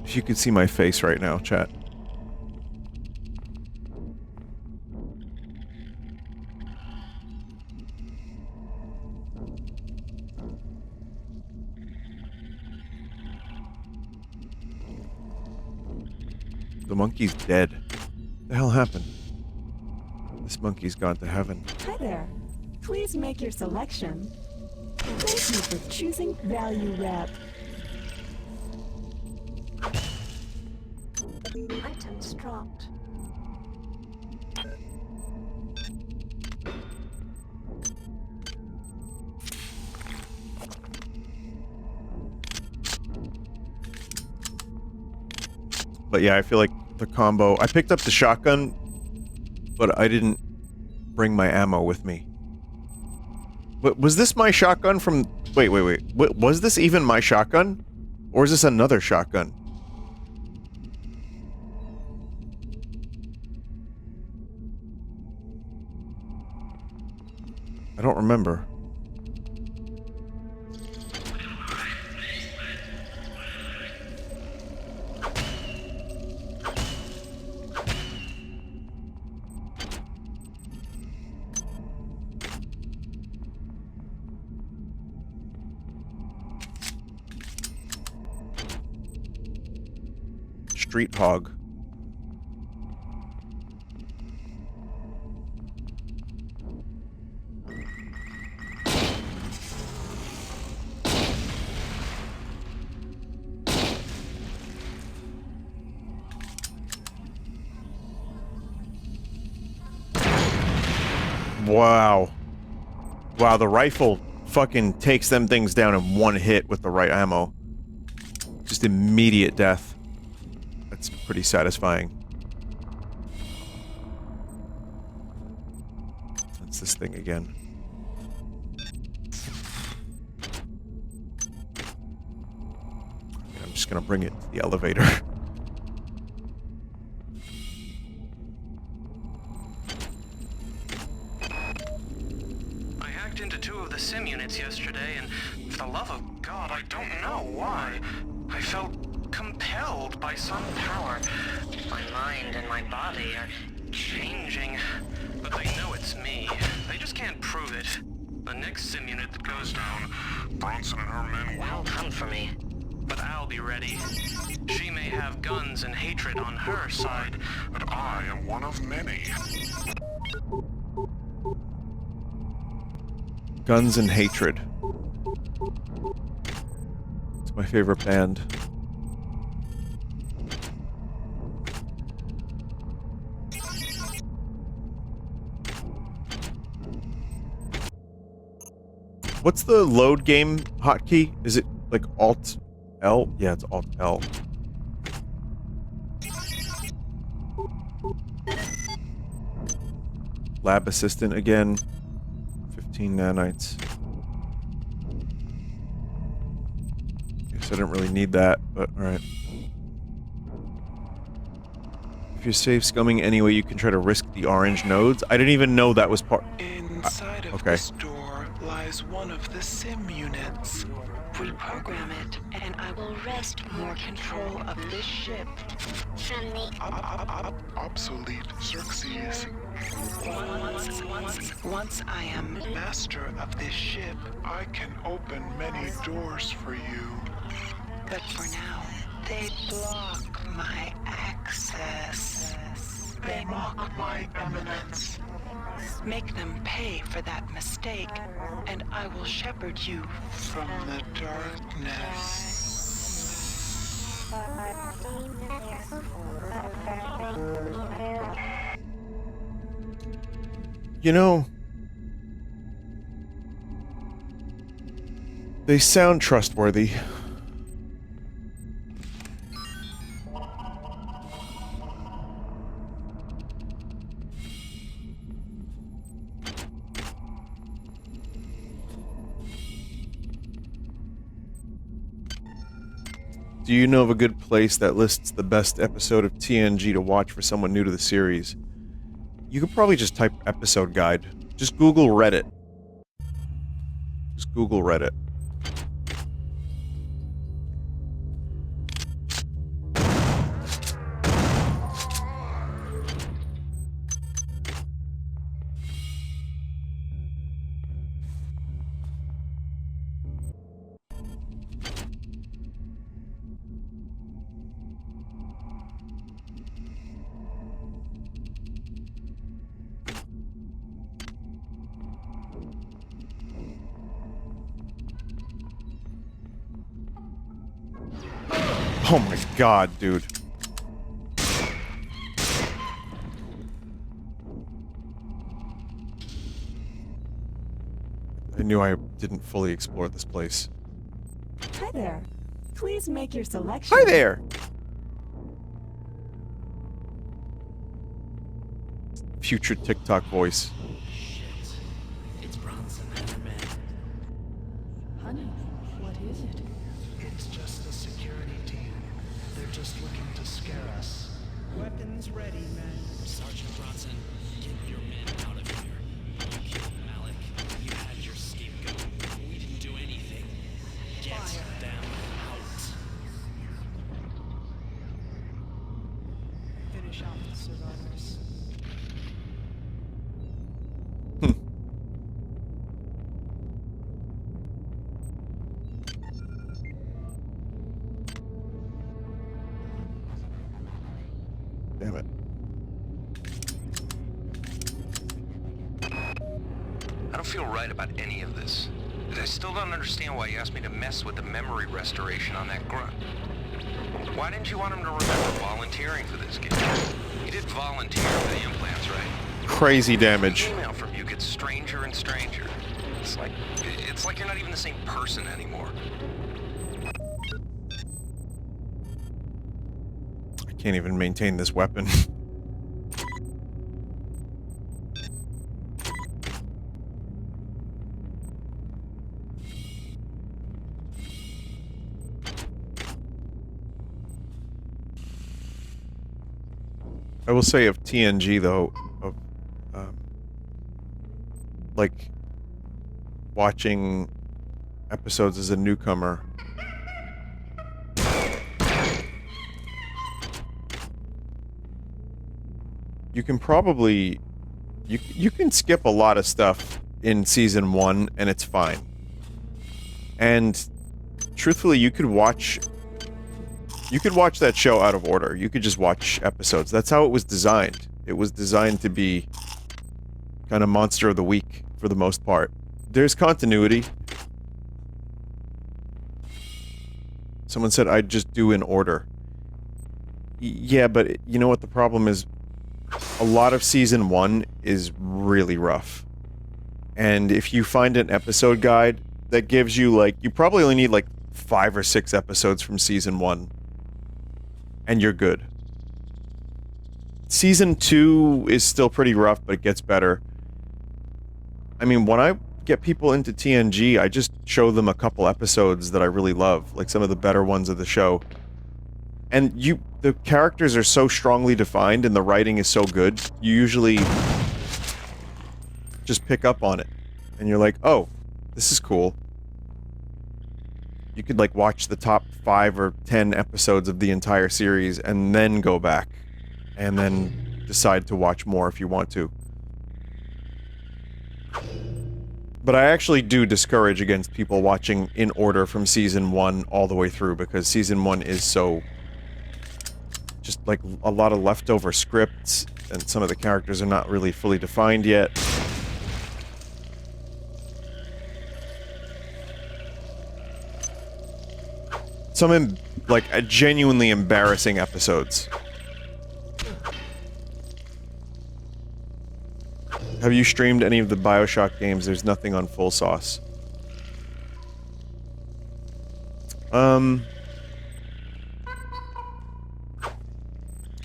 If you could see my face right now, chat. The monkey's dead. What the hell happened? This monkey's gone to heaven. Hi there. Please make your selection. Thank you for choosing Value Wrap. Items dropped. But yeah, I feel like the combo... I picked up the shotgun, but I didn't bring my ammo with me. But was this my shotgun from... Wait. Was this even my shotgun? Or is this another shotgun? I don't remember. Street hog. Wow. Wow, the rifle fucking takes them things down in one hit with the right ammo. Just immediate death. That's pretty satisfying. That's this thing again. I'm just gonna bring it to the elevator. I hacked into 2 of the sim units yesterday, and for the love of God, I don't know why. I felt compelled by some power. My mind and my body are changing, but they know it's me. They just can't prove it. The next sim unit that goes down, Bronson and her men will come for me. But I'll be ready. She may have guns and hatred on her side, but I am one of many. Guns and Hatred. It's my favorite band. What's the load game hotkey? Is it like Alt L? Yeah, it's Alt L. Lab assistant again. 15 nanites. Guess I didn't really need that, but alright. If you're safe scumming anyway, you can try to risk the orange nodes. I didn't even know that was part... Inside of okay. this door lies one of the sim units. Reprogram it, and I will wrest more control of this ship from the obsolete Xerxes. Once I am master of this ship, I can open many doors for you. But for now, They block my access. They mock my eminence. Make them pay for that mistake, and I will shepherd you from the darkness. You know, they sound trustworthy. Do you know of a good place that lists the best episode of TNG to watch for someone new to the series? You could probably just type episode guide. Just Google Reddit. Just Google Reddit. Oh my god, dude. I knew I didn't fully explore this place. Hi there. Please make your selection. Hi there! Future TikTok voice. It's Bronson and her men. Honey, what is it? It's just the security team. They're just looking to scare us. Weapons ready, men. Sergeant Bronson, get your men out of here. You killed Malik. You had your scapegoat. We didn't do anything. Get them out. Finish off the survivors. Damn it. I don't feel right about any of this. I still don't understand why you asked me to mess with the memory restoration on that grunt. Why didn't you want him to remember volunteering for this game? You did volunteer for the implants, right? Crazy damage. The email from you gets stranger and stranger. It's like you're not even the same person anymore. I can't even maintain this weapon. I will say of TNG though, of like watching episodes as a newcomer. You can probably you can skip a lot of stuff in season 1 and it's fine. And truthfully, you could watch that show out of order. You could just watch episodes. That's how it was designed. It was designed to be kind of monster of the week for the most part. There's continuity. Someone said I'd just do in order. Yeah, but you know what the problem is? A lot of season 1 is really rough. And if you find an episode guide that gives you like, you probably only need like 5 or 6 episodes from season 1. And you're good. Season 2 is still pretty rough, but it gets better. I mean, when I get people into TNG, I just show them a couple episodes that I really love, like some of the better ones of the show. And the characters are so strongly defined and the writing is so good, you usually just pick up on it. And you're like, oh, this is cool. You could like watch the top 5 or 10 episodes of the entire series and then go back and then decide to watch more if you want to. But I actually do discourage against people watching in order from season 1 all the way through because season 1 is so just like a lot of leftover scripts, and some of the characters are not really fully defined yet. Some like genuinely embarrassing episodes. Have you streamed any of the BioShock games? There's nothing on Full Sauce.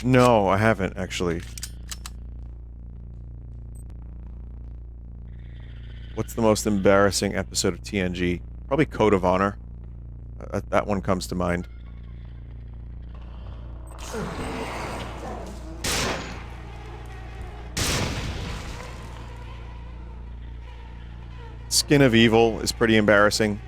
No, I haven't, actually. What's the most embarrassing episode of TNG? Probably Code of Honor. That one comes to mind. Skin of Evil is pretty embarrassing.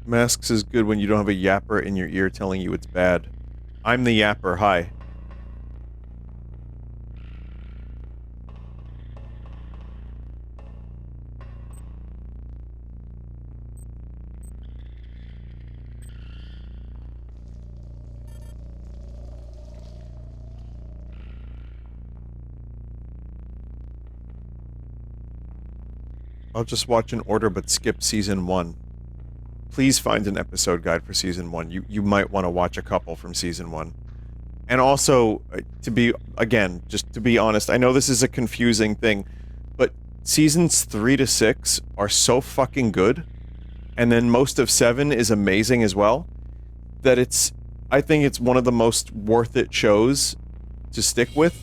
Masks is good when you don't have a yapper in your ear telling you it's bad. I'm the yapper, hi. I'll just watch in order but skip season 1. Please find an episode guide for season 1. You might want to watch a couple from season 1. And also, to be honest, I know this is a confusing thing, but seasons 3 to 6 are so fucking good, and then most of 7 is amazing as well, that I think it's one of the most worth it shows to stick with.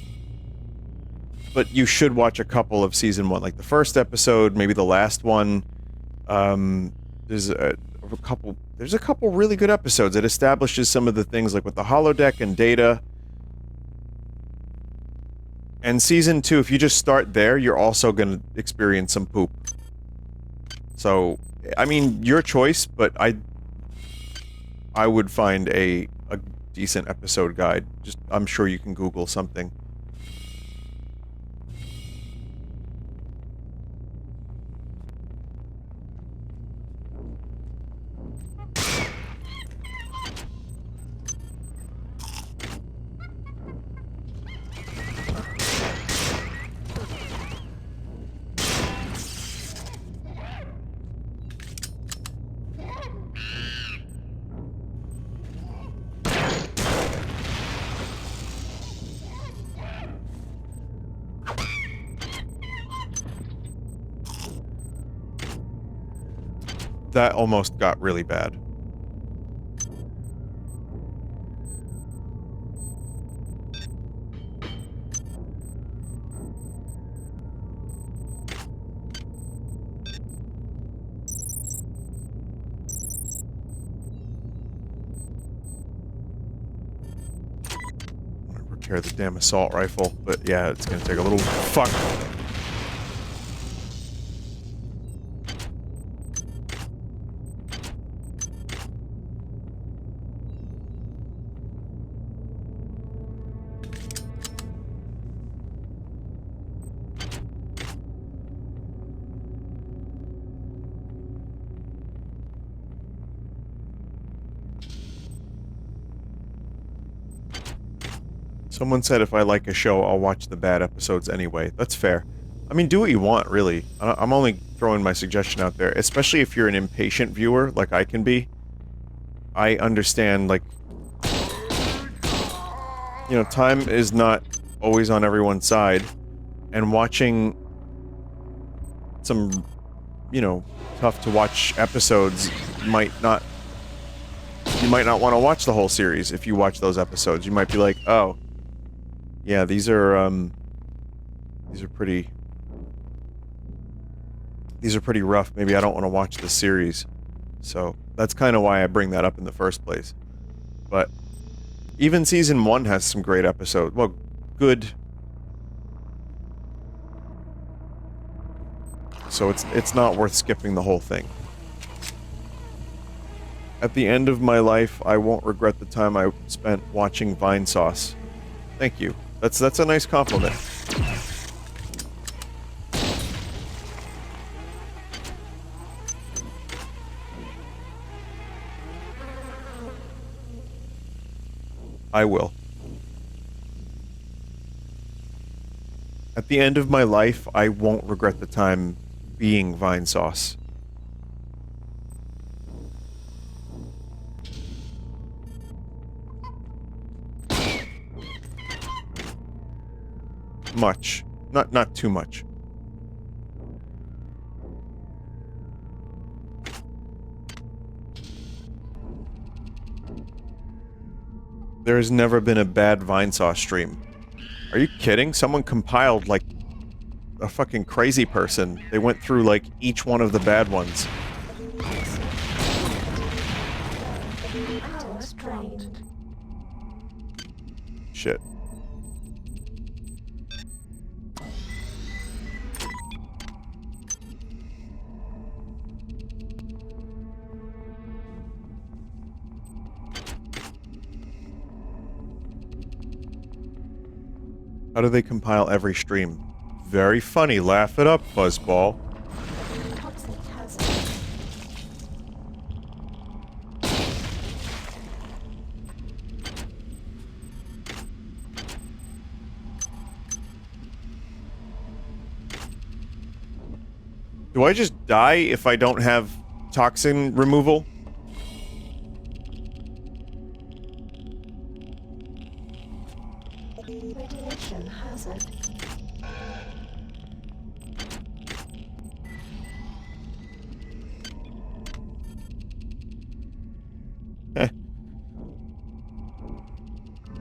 But you should watch a couple of season 1, like the first episode, maybe the last one. There's a couple really good episodes. It establishes some of the things, like with the holodeck and Data. And season 2, if you just start there, you're also gonna experience some poop. So, I mean, your choice, but I would find a decent episode guide. I'm sure you can Google something. That almost got really bad. I'm gonna repair the damn assault rifle, but yeah, it's gonna take a little fuck. Someone said if I like a show, I'll watch the bad episodes anyway. That's fair. I mean, do what you want, really. I'm only throwing my suggestion out there, especially if you're an impatient viewer, like I can be. I understand, like... You know, time is not always on everyone's side, and watching some, you know, tough-to-watch episodes might not... You might not want to watch the whole series if you watch those episodes. You might be like, oh... Yeah, these are pretty rough. Maybe I don't want to watch this series. So, that's kind of why I bring that up in the first place. But, even Season 1 has some great episodes. Well, good. So it's not worth skipping the whole thing. At the end of my life, I won't regret the time I spent watching Vine Sauce. Thank you. That's a nice compliment. I will. At the end of my life, I won't regret the time being Vine Sauce. Much. Not too much. There has never been a bad Vine Sauce stream. Are you kidding? Someone compiled, like, a fucking crazy person. They went through, like, each one of the bad ones. Shit. How do they compile every stream? Very funny. Laugh it up, Fuzzball. Do I just die if I don't have toxin removal? Radiation hazard.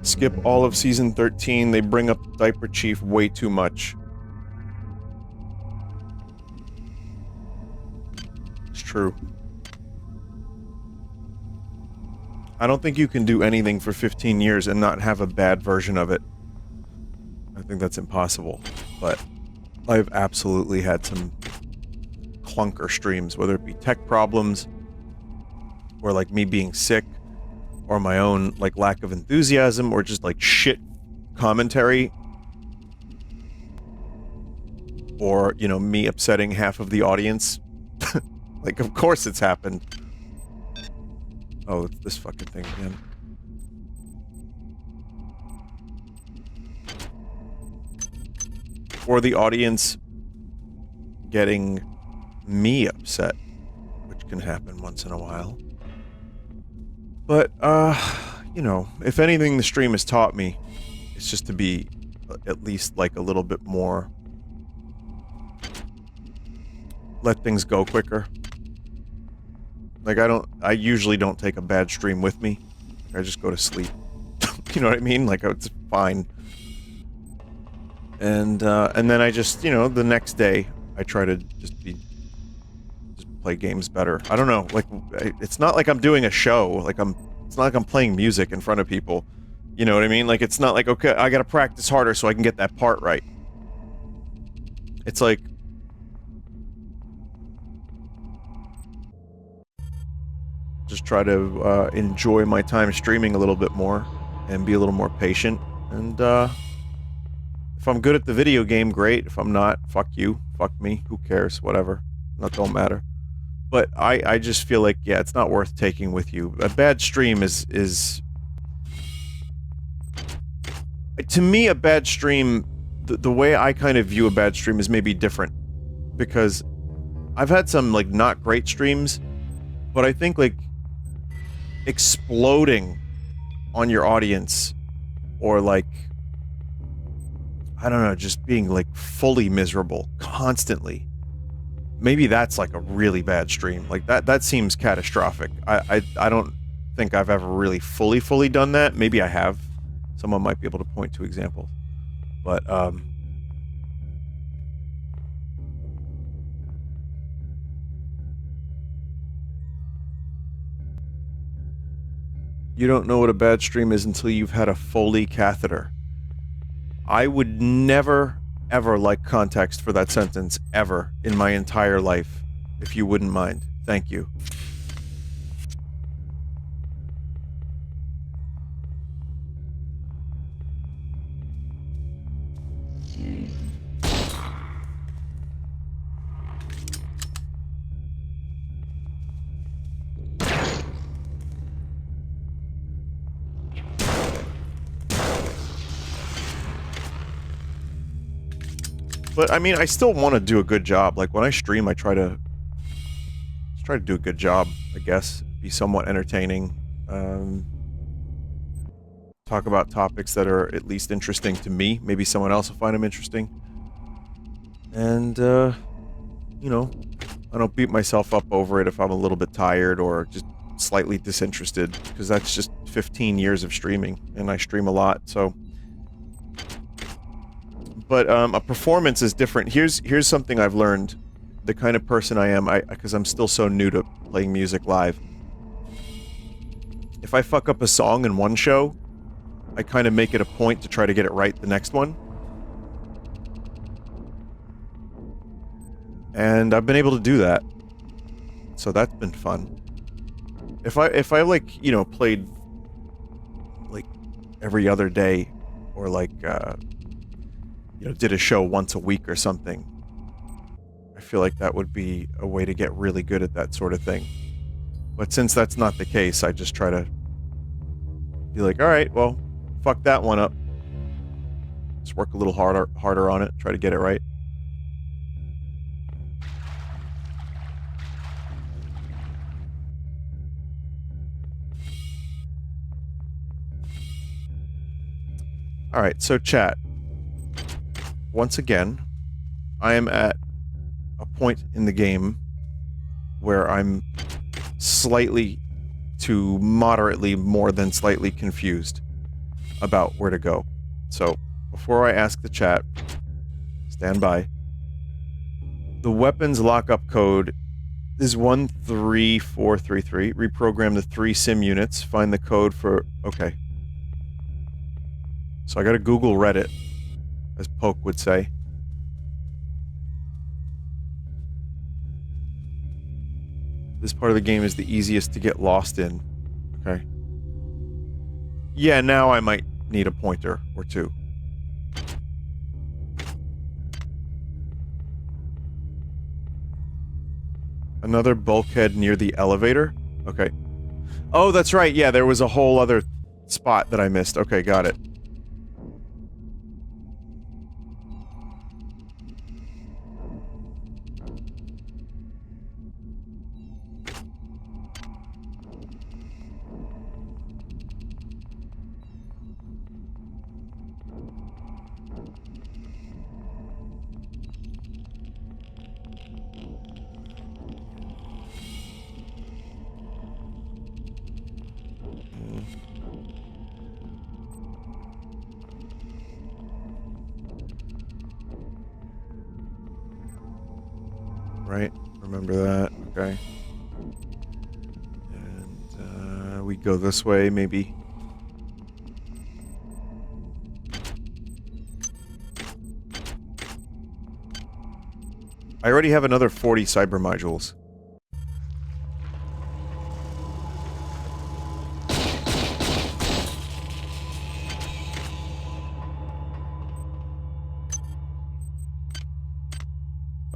Skip all of season 13. They bring up Diaper Chief way too much. It's true. I don't think you can do anything for 15 years and not have a bad version of it. I think that's impossible. But I've absolutely had some clunker streams, whether it be tech problems, or like me being sick, or my own like lack of enthusiasm, or just like shit commentary, or, you know, me upsetting half of the audience. Like, of course it's happened. Oh, it's this fucking thing again. Or the audience getting me upset, which can happen once in a while. But, you know, if anything the stream has taught me, it's just to be at least, like, a little bit more... let things go quicker. Like, I usually don't take a bad stream with me. I just go to sleep. You know what I mean? Like, it's fine. And then I just, you know, the next day, I try to just play games better. I don't know, like, it's not like I'm doing a show, like it's not like I'm playing music in front of people. You know what I mean? Like, it's not like, okay, I gotta practice harder so I can get that part right. It's like, just try to enjoy my time streaming a little bit more and be a little more patient. And if I'm good at the video game, great. If I'm not, fuck you, fuck me, who cares, whatever. That don't matter. But I just feel like, yeah, it's not worth taking with you. A bad stream is to me, a bad stream, the way I kind of view a bad stream is maybe different. Because I've had some, like, not great streams, but I think, like, exploding on your audience, or, like, I don't know, just being, like, fully miserable, constantly. Maybe that's, like, a really bad stream. Like, that seems catastrophic. I don't think I've ever really fully done that. Maybe I have. Someone might be able to point to examples. But, you don't know what a bad stream is until you've had a Foley catheter. I would never, ever like context for that sentence, ever, in my entire life, if you wouldn't mind. Thank you. But I mean, I still want to do a good job. Like when I stream, I try to do a good job, I guess. Be somewhat entertaining. Talk about topics that are at least interesting to me. Maybe someone else will find them interesting. And, you know, I don't beat myself up over it if I'm a little bit tired or just slightly disinterested, because that's just 15 years of streaming, and I stream a lot, so... But, a performance is different. Here's something I've learned. The kind of person I am, because I'm still so new to playing music live. If I fuck up a song in one show, I kind of make it a point to try to get it right the next one. And I've been able to do that. So that's been fun. If I like, you know, played like every other day, or like you know, did a show once a week or something, I feel like that would be a way to get really good at that sort of thing. But since that's not the case, I just try to be like, alright, well, fuck that one up. Just work a little harder on it, try to get it right. Alright, so chat. Once again, I am at a point in the game where I'm slightly to moderately more than slightly confused about where to go. So, before I ask the chat, stand by. The weapons lockup code is 13433. Reprogram the 3 sim units. Find the code for... Okay. So I gotta Google Reddit, as Poke would say. This part of the game is the easiest to get lost in. Okay. Yeah, now I might need a pointer or two. Another bulkhead near the elevator? Okay. Oh, that's right, yeah, there was a whole other spot that I missed. Okay, got it. Right, remember that, okay. And, we go this way, maybe. I already have another 40 cyber modules.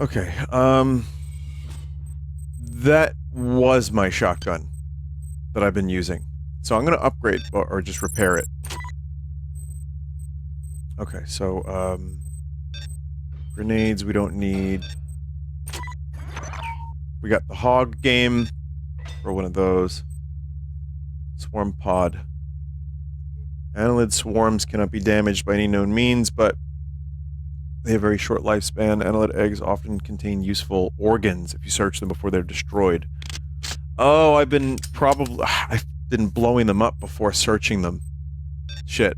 Okay, that was my shotgun that I've been using. So I'm gonna upgrade, or just repair it. Okay, so, grenades we don't need. We got the hog game, or one of those. Swarm pod. Annelid swarms cannot be damaged by any known means, but they have a very short lifespan. Annelid eggs often contain useful organs if you search them before they're destroyed. Oh, I've been blowing them up before searching them. Shit.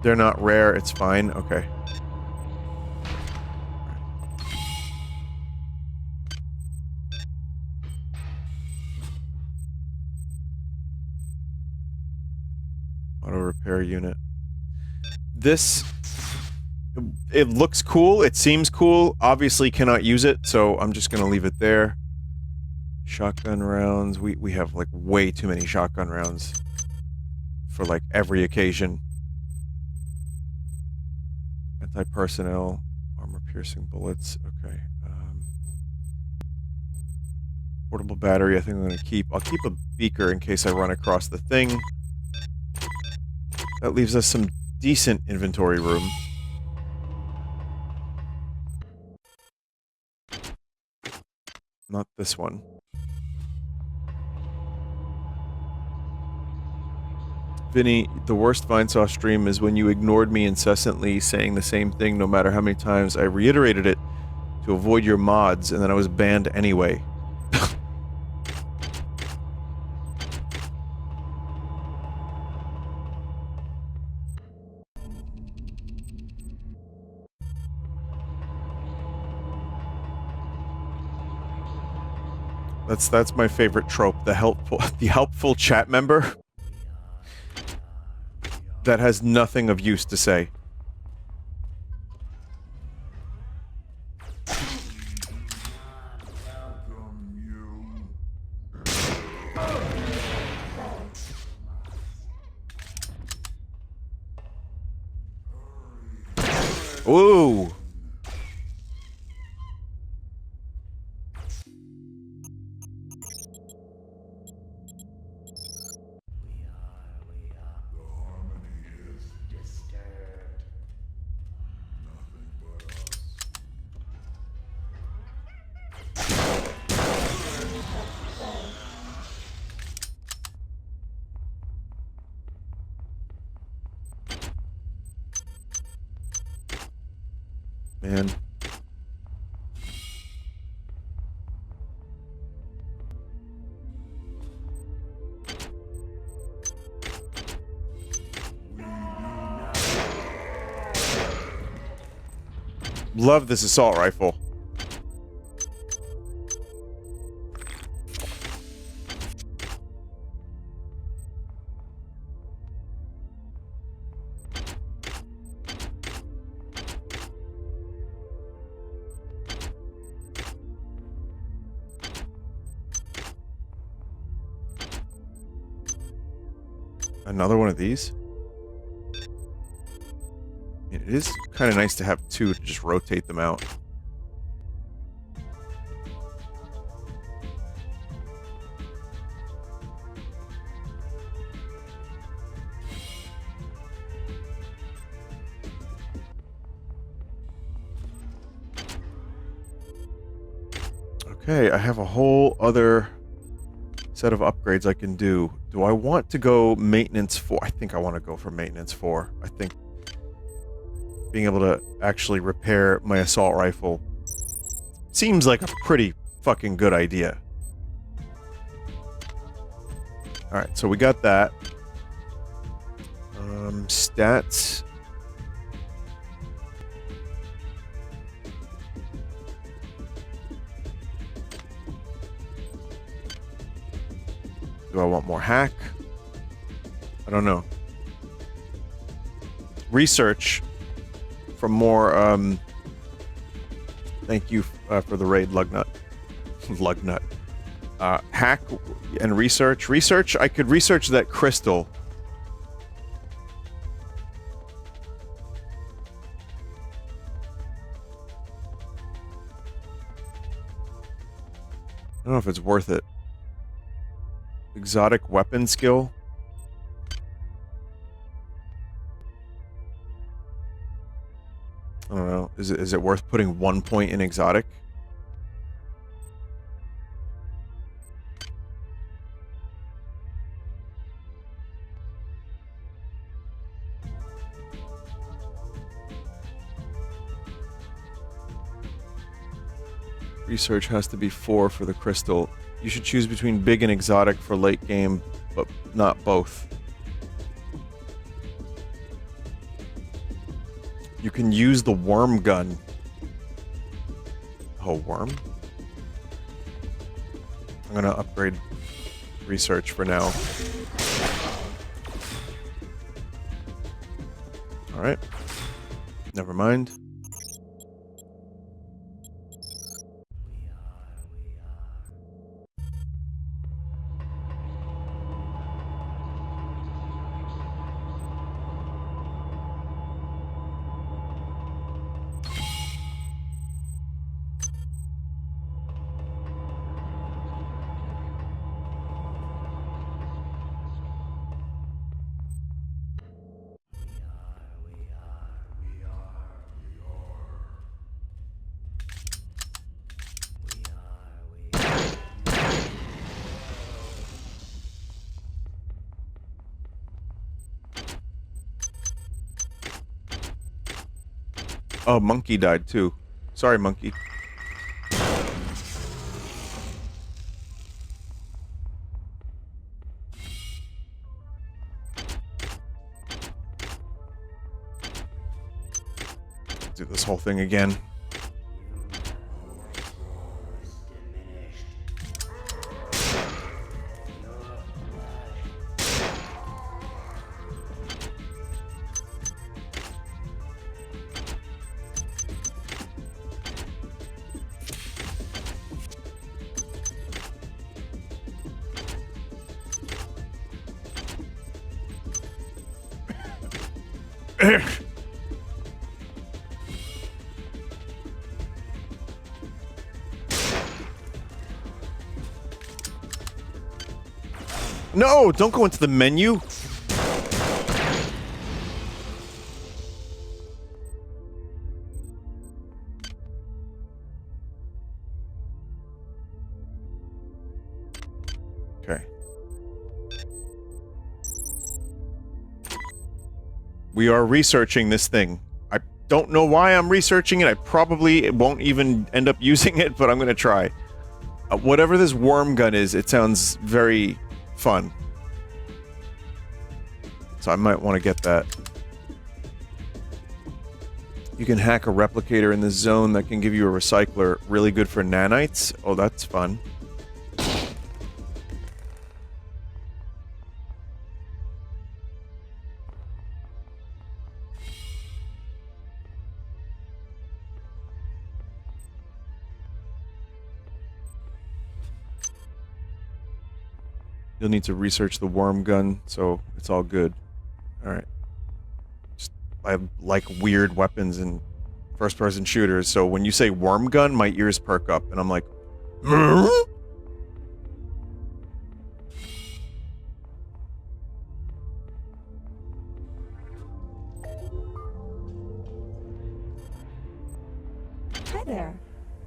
They're not rare, it's fine. Okay. Auto repair unit. This It looks cool. It seems cool. Obviously cannot use it, so I'm just gonna leave it there. Shotgun rounds. We have like way too many shotgun rounds for like every occasion. Anti-personnel, armor-piercing bullets. Okay. Portable battery. I think I'm gonna keep. I'll keep a beaker in case I run across the thing. That leaves us some decent inventory room. Not this one. Vinny, the worst Vinesaw stream is when you ignored me incessantly saying the same thing no matter how many times I reiterated it to avoid your mods, and then I was banned anyway. That's my favorite trope, the helpful chat member that has nothing of use to say. Ooh. Man. Love this assault rifle. Another one of these? It is kind of nice to have two to just rotate them out. Okay, I have a whole other set of upgrades I can do. Do I want to go maintenance 4? I think I want to go for maintenance 4. I think being able to actually repair my assault rifle seems like a pretty fucking good idea. Alright, so we got that. Stats. Do I want more hack? I don't know. Research for more, thank you for the raid, Lugnut. Lugnut. Hack and research. Research, I could research that crystal. I don't know if it's worth it. Exotic weapon skill. I don't know. Is it worth putting 1 point in exotic? Research has to be 4 for the crystal. You should choose between big and exotic for late game, but not both. You can use the worm gun. Oh, worm? I'm gonna upgrade research for now. Alright. Never mind. Oh, Monkey died too. Sorry, Monkey. Do this whole thing again. No, don't go into the menu. Okay. We are researching this thing. I don't know why I'm researching it. I probably won't even end up using it, but I'm going to try. Whatever this worm gun is, it sounds very fun. So I might want to get that. You can hack a replicator in this zone that can give you a recycler. Really good for nanites. Oh, that's fun. You'll need to research the worm gun, so it's all good. Alright. I like weird weapons in first-person shooters, so when you say worm gun, my ears perk up, and I'm like... Hi there.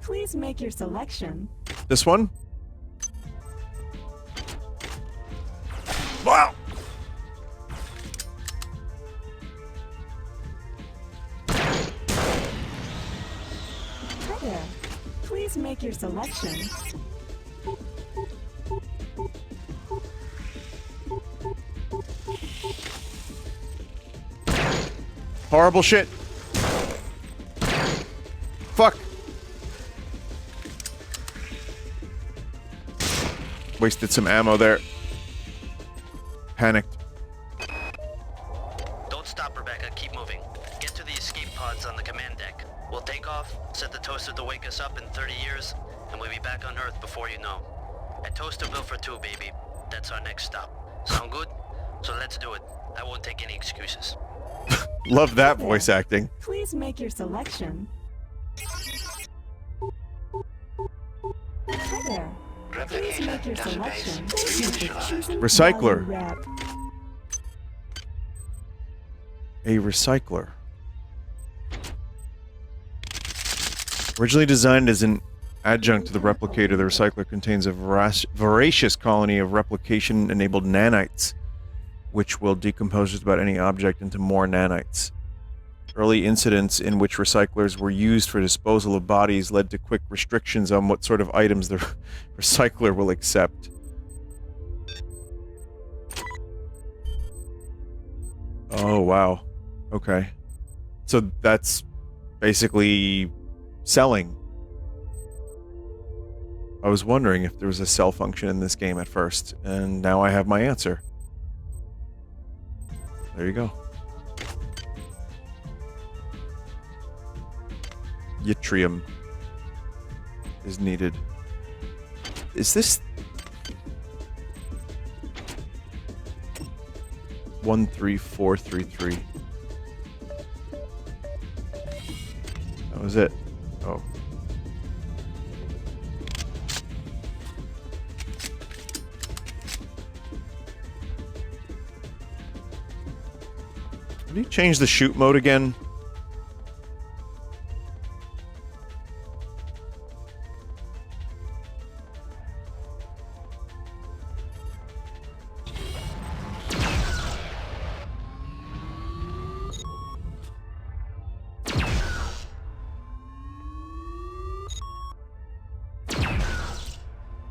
Please make your selection. This one? Wow! Hi there. Please make your selection. Horrible shit. Fuck. Wasted some ammo there. Panicked. Don't stop, Rebecca. Keep moving. Get to the escape pods on the command deck. We'll take off, set the toaster to wake us up in 30 years, and we'll be back on Earth before you know. A toaster built for two, baby. That's our next stop. Sound good? So let's do it. I won't take any excuses. Love that voice acting. Please make your selection. Hi there. Please make your selection. Thank you for choosing Recycler. value wrap. A recycler. Originally designed as an adjunct to the replicator, the recycler contains a voracious colony of replication-enabled nanites, which will decompose just about any object into more nanites. Early incidents in which recyclers were used for disposal of bodies led to quick restrictions on what sort of items the recycler will accept. Oh, wow. Okay. So that's basically selling. I was wondering if there was a sell function in this game at first, and now I have my answer. There you go. yttrium is needed. Is this 13433? That was it. Oh. Have you changed the shoot mode again?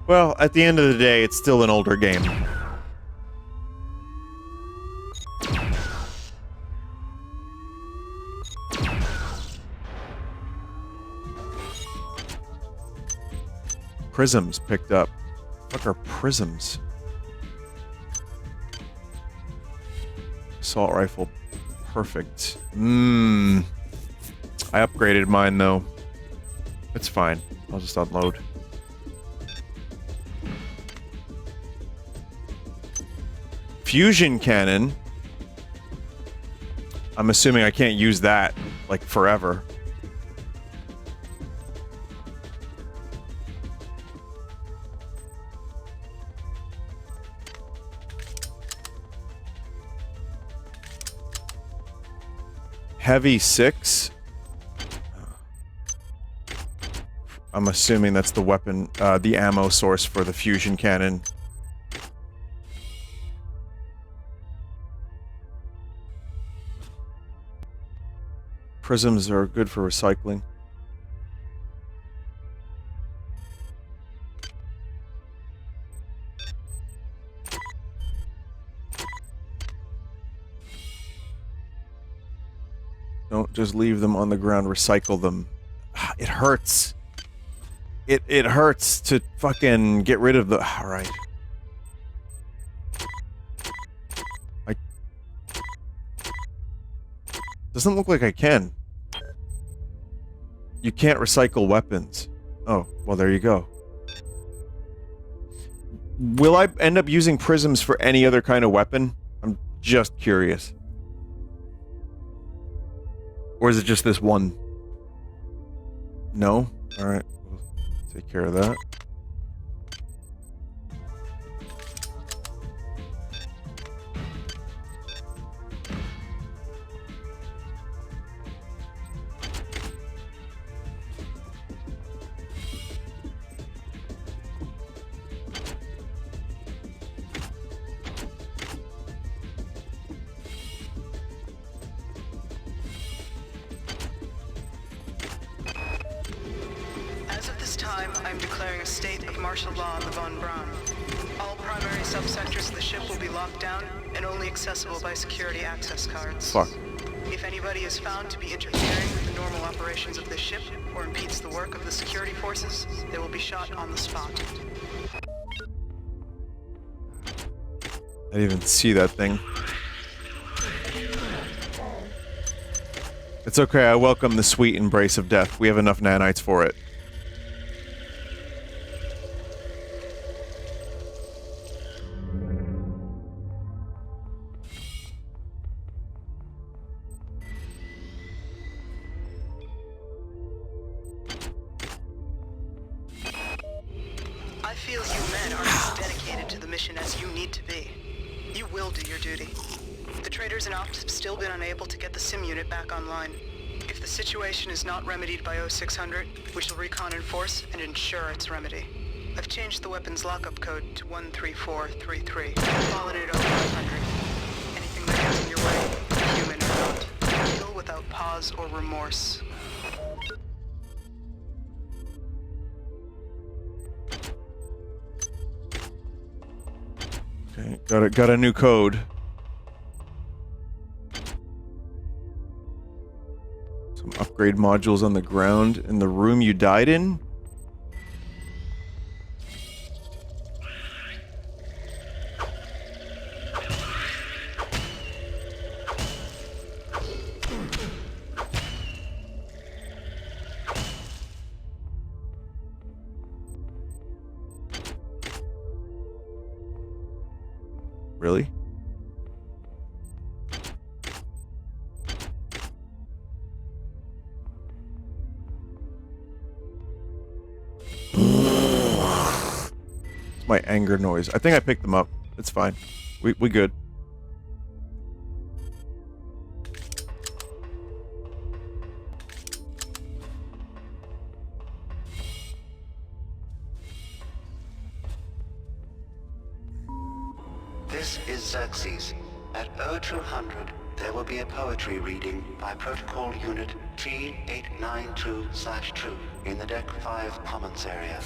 Well, at the end of the day, it's still an older game. Prisms picked up. What are prisms? Assault rifle. Perfect. I upgraded mine, though. It's fine. I'll just unload. Fusion cannon. I'm assuming I can't use that, like, forever. Heavy 6. I'm assuming that's the weapon, the ammo source for the fusion cannon. Prisms are good for recycling. Don't just leave them on the ground, recycle them. It hurts. It hurts to fucking get rid of the... Alright. Doesn't look like I can. You can't recycle weapons. Oh, well there you go. Will I end up using prisms for any other kind of weapon? I'm just curious. Or is it just this one? No? Alright. We'll take care of that. I'm declaring a state of martial law on the Von Braun. All primary subsectors of the ship will be locked down and only accessible by security access cards. Fuck. If anybody is found to be interfering with the normal operations of the ship or impedes the work of the security forces, they will be shot on the spot. I didn't even see that thing. It's okay, I welcome the sweet embrace of death. We have enough nanites for it. I feel you men are as dedicated to the mission as you need to be. You will do your duty. The traders and ops have still been unable to get the sim unit back online. If the situation is not remedied by 0600, we shall recon in force and ensure its remedy. I've changed the weapon's lockup code to 13433, calling it 0500. Anything that gets in your way, human or not, kill without pause or remorse. Okay, got a new code. Some upgrade modules on the ground in the room you died in? Really? It's my anger noise. I think I picked them up. It's fine. We good. This is Xerxes. At 0200, there will be a poetry reading by Protocol Unit T892/2 in the Deck 5 Commons area.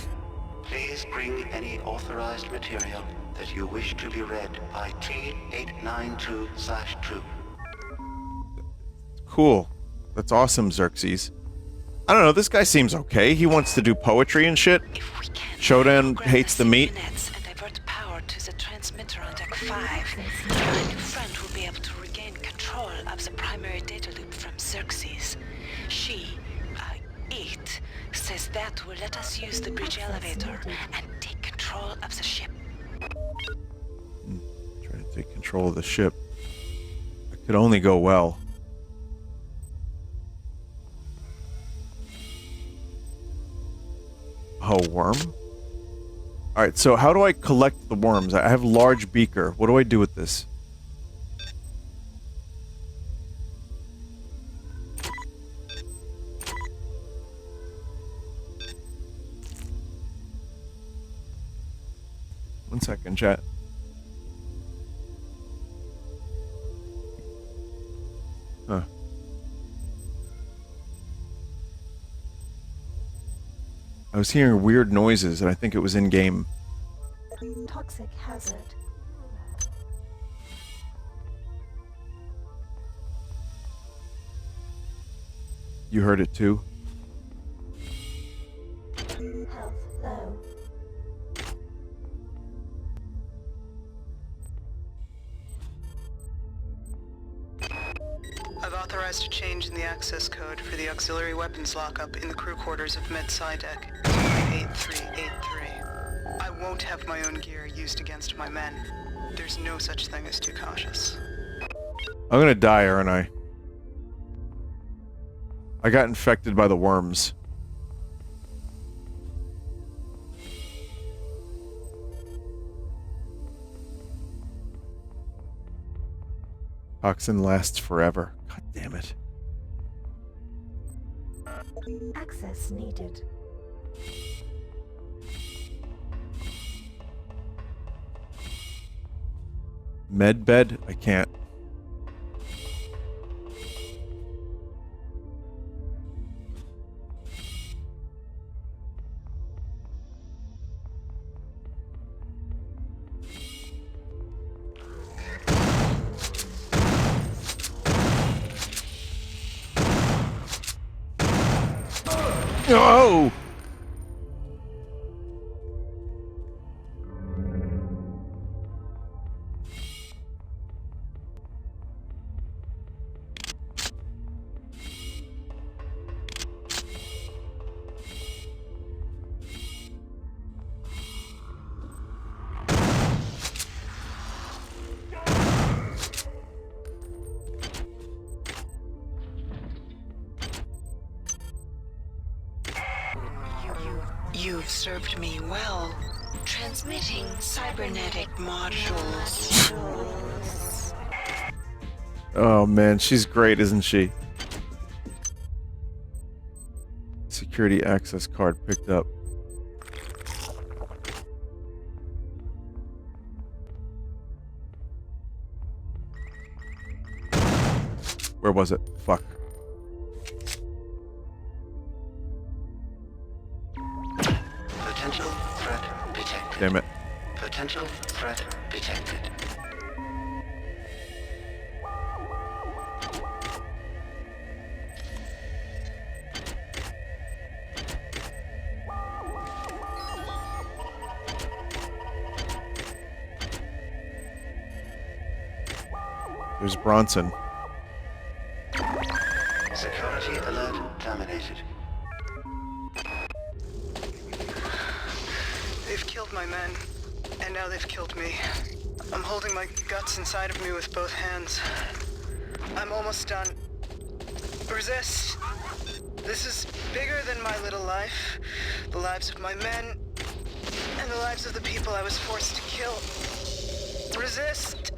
Please bring any authorized material that you wish to be read by T892/2. Cool. That's awesome, Xerxes. I don't know, this guy seems okay. He wants to do poetry and shit. Shodan hates the meat. And divert power to the transmitter on Deck 5. My new friend will be able to regain control of the primary data loop from Xerxes. She, it, says that will let us use the bridge elevator and take control of the ship. Trying to take control of the ship. It could only go well. Oh, worm? Alright, so how do I collect the worms? I have large beaker. What do I do with this? One second, chat. Huh. I was hearing weird noises, and I think it was in-game. Toxic hazard. You heard it too? Health low. I've authorized a change in the access code for the auxiliary weapons lockup in the crew quarters of Med-Sci Deck 8383. I won't have my own gear used against my men. There's no such thing as too cautious. I'm gonna die, aren't I? I got infected by the worms. Toxin lasts forever. God damn it. Access needed. Med bed? I can't. Oh! You've served me well. Transmitting cybernetic modules. Oh man, she's great, isn't she? Security access card picked up. Where was it? Fuck. Potential threat detected. Damn it. Potential threat detected. There's Bronson. Security alert terminated. They've killed my men, and now they've killed me. I'm holding my guts inside of me with both hands. I'm almost done. Resist. This is bigger than my little life. The lives of my men, and the lives of the people I was forced to kill. Resist.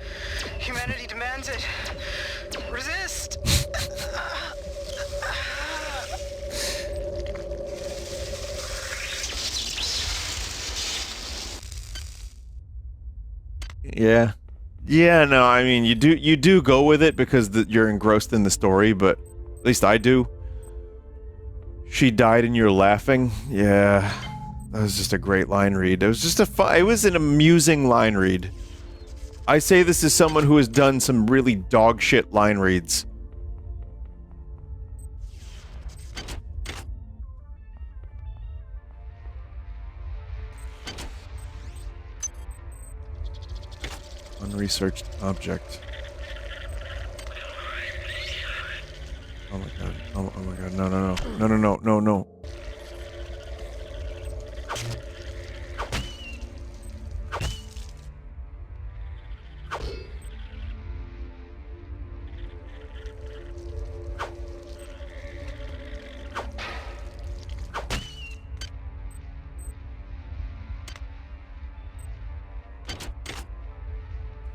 Humanity demands it. Resist. Yeah. Yeah, no, I mean, you do go with it because you're engrossed in the story, but at least I do. She died and you're laughing. Yeah. That was just a great line read. It was just it was an amusing line read. I say this as someone who has done some really dog shit line reads. Unresearched object. Oh my god. Oh my god. No, no, no. No, no, no, no, no.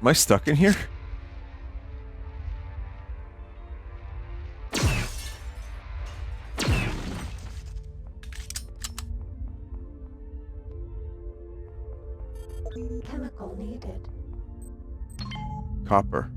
Am I stuck in here? Chemical needed. Copper.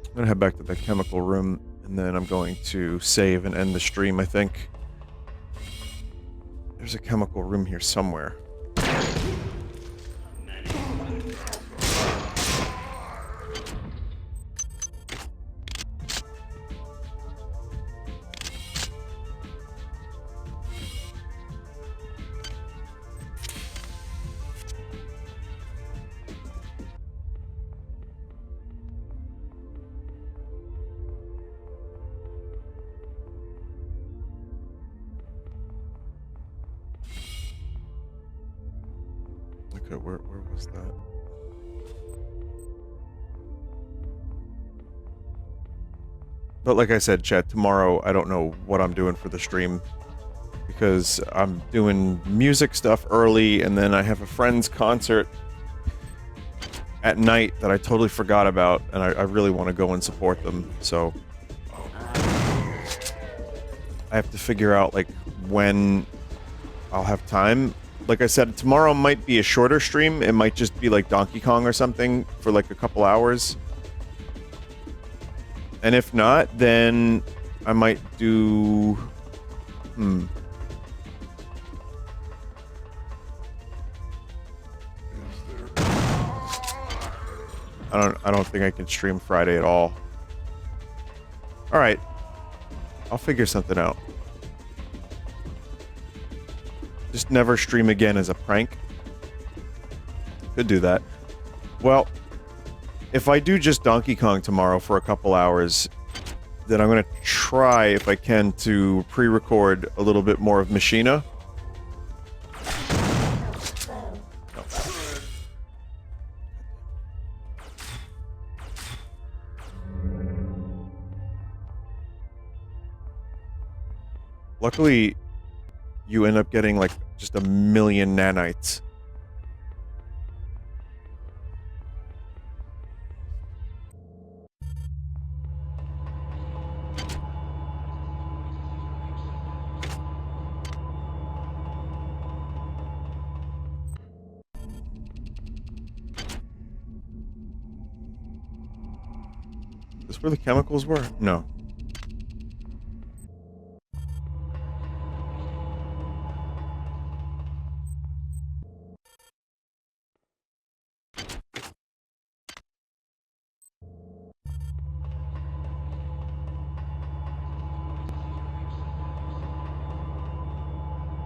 I'm gonna head back to the chemical room, and then I'm going to save and end the stream, I think. There's a chemical room here somewhere. Okay, where was that? But like I said, chat, tomorrow I don't know what I'm doing for the stream because I'm doing music stuff early and then I have a friend's concert at night that I totally forgot about and I really want to go and support them, so I have to figure out like when I'll have time. Like I said, tomorrow might be a shorter stream. It might just be like Donkey Kong or something for like a couple hours. And if not, then I might do... I don't think I can stream Friday at all. Alright. I'll figure something out. Just never stream again as a prank. Could do that. Well, if I do just Donkey Kong tomorrow for a couple hours, then I'm going to try, if I can, to pre-record a little bit more of Machina. Luckily, you end up getting like just 1,000,000 nanites. Is this where the chemicals were? No.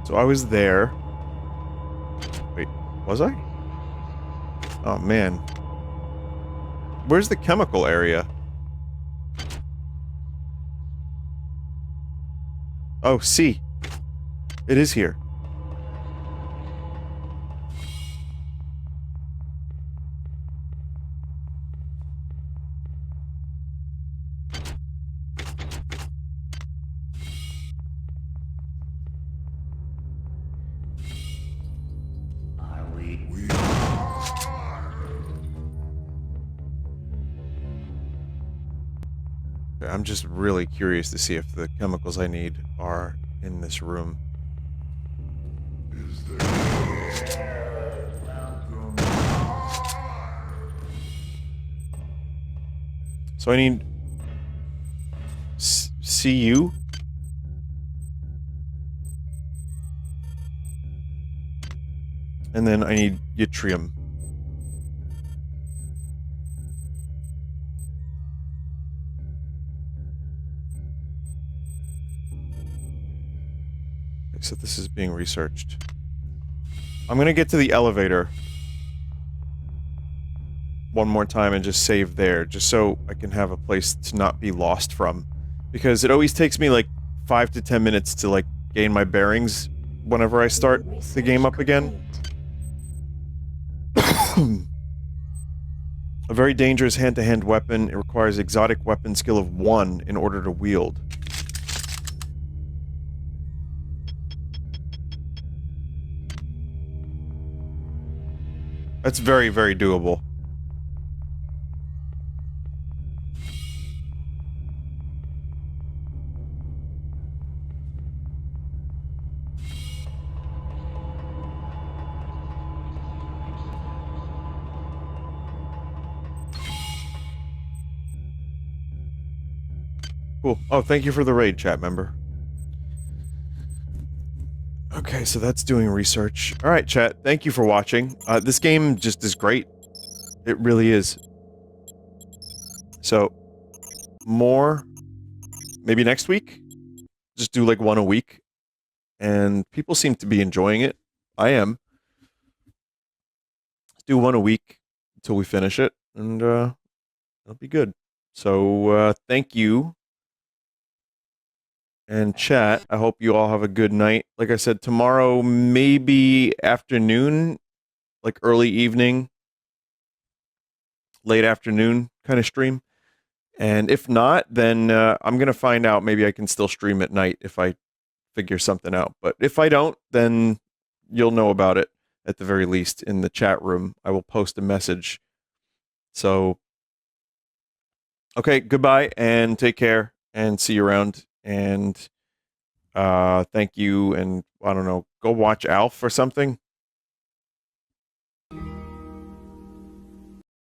So I was there. Wait, Was I? Oh, man. Where's the chemical area? Oh, C. It is here. I'm just really curious to see if the chemicals I need are in this room. So I need CU? And then I need yttrium. So this is being researched. I'm gonna get to the elevator one more time and just save there, just so I can have a place to not be lost from. Because it always takes me like 5 to 10 minutes to like gain my bearings whenever I start the game up again. A very dangerous hand-to-hand weapon. It requires exotic weapon skill of 1 in order to wield. That's very, very doable. Cool. Oh, thank you for the raid, chat member. Okay, so that's doing research. Alright, chat, thank you for watching. This game just is great. It really is. So, more... maybe next week? Just do like one a week. And people seem to be enjoying it. I am. Let's do one a week until we finish it, and it'll be good. So, thank you. And chat, I hope you all have a good night. Like I said, tomorrow, maybe afternoon, like early evening, late afternoon kind of stream. And if not, then I'm going to find out. Maybe I can still stream at night if I figure something out. But if I don't, then you'll know about it at the very least in the chat room. I will post a message. So, okay, goodbye and take care and see you around. And thank you, and I don't know, go watch Alf or something.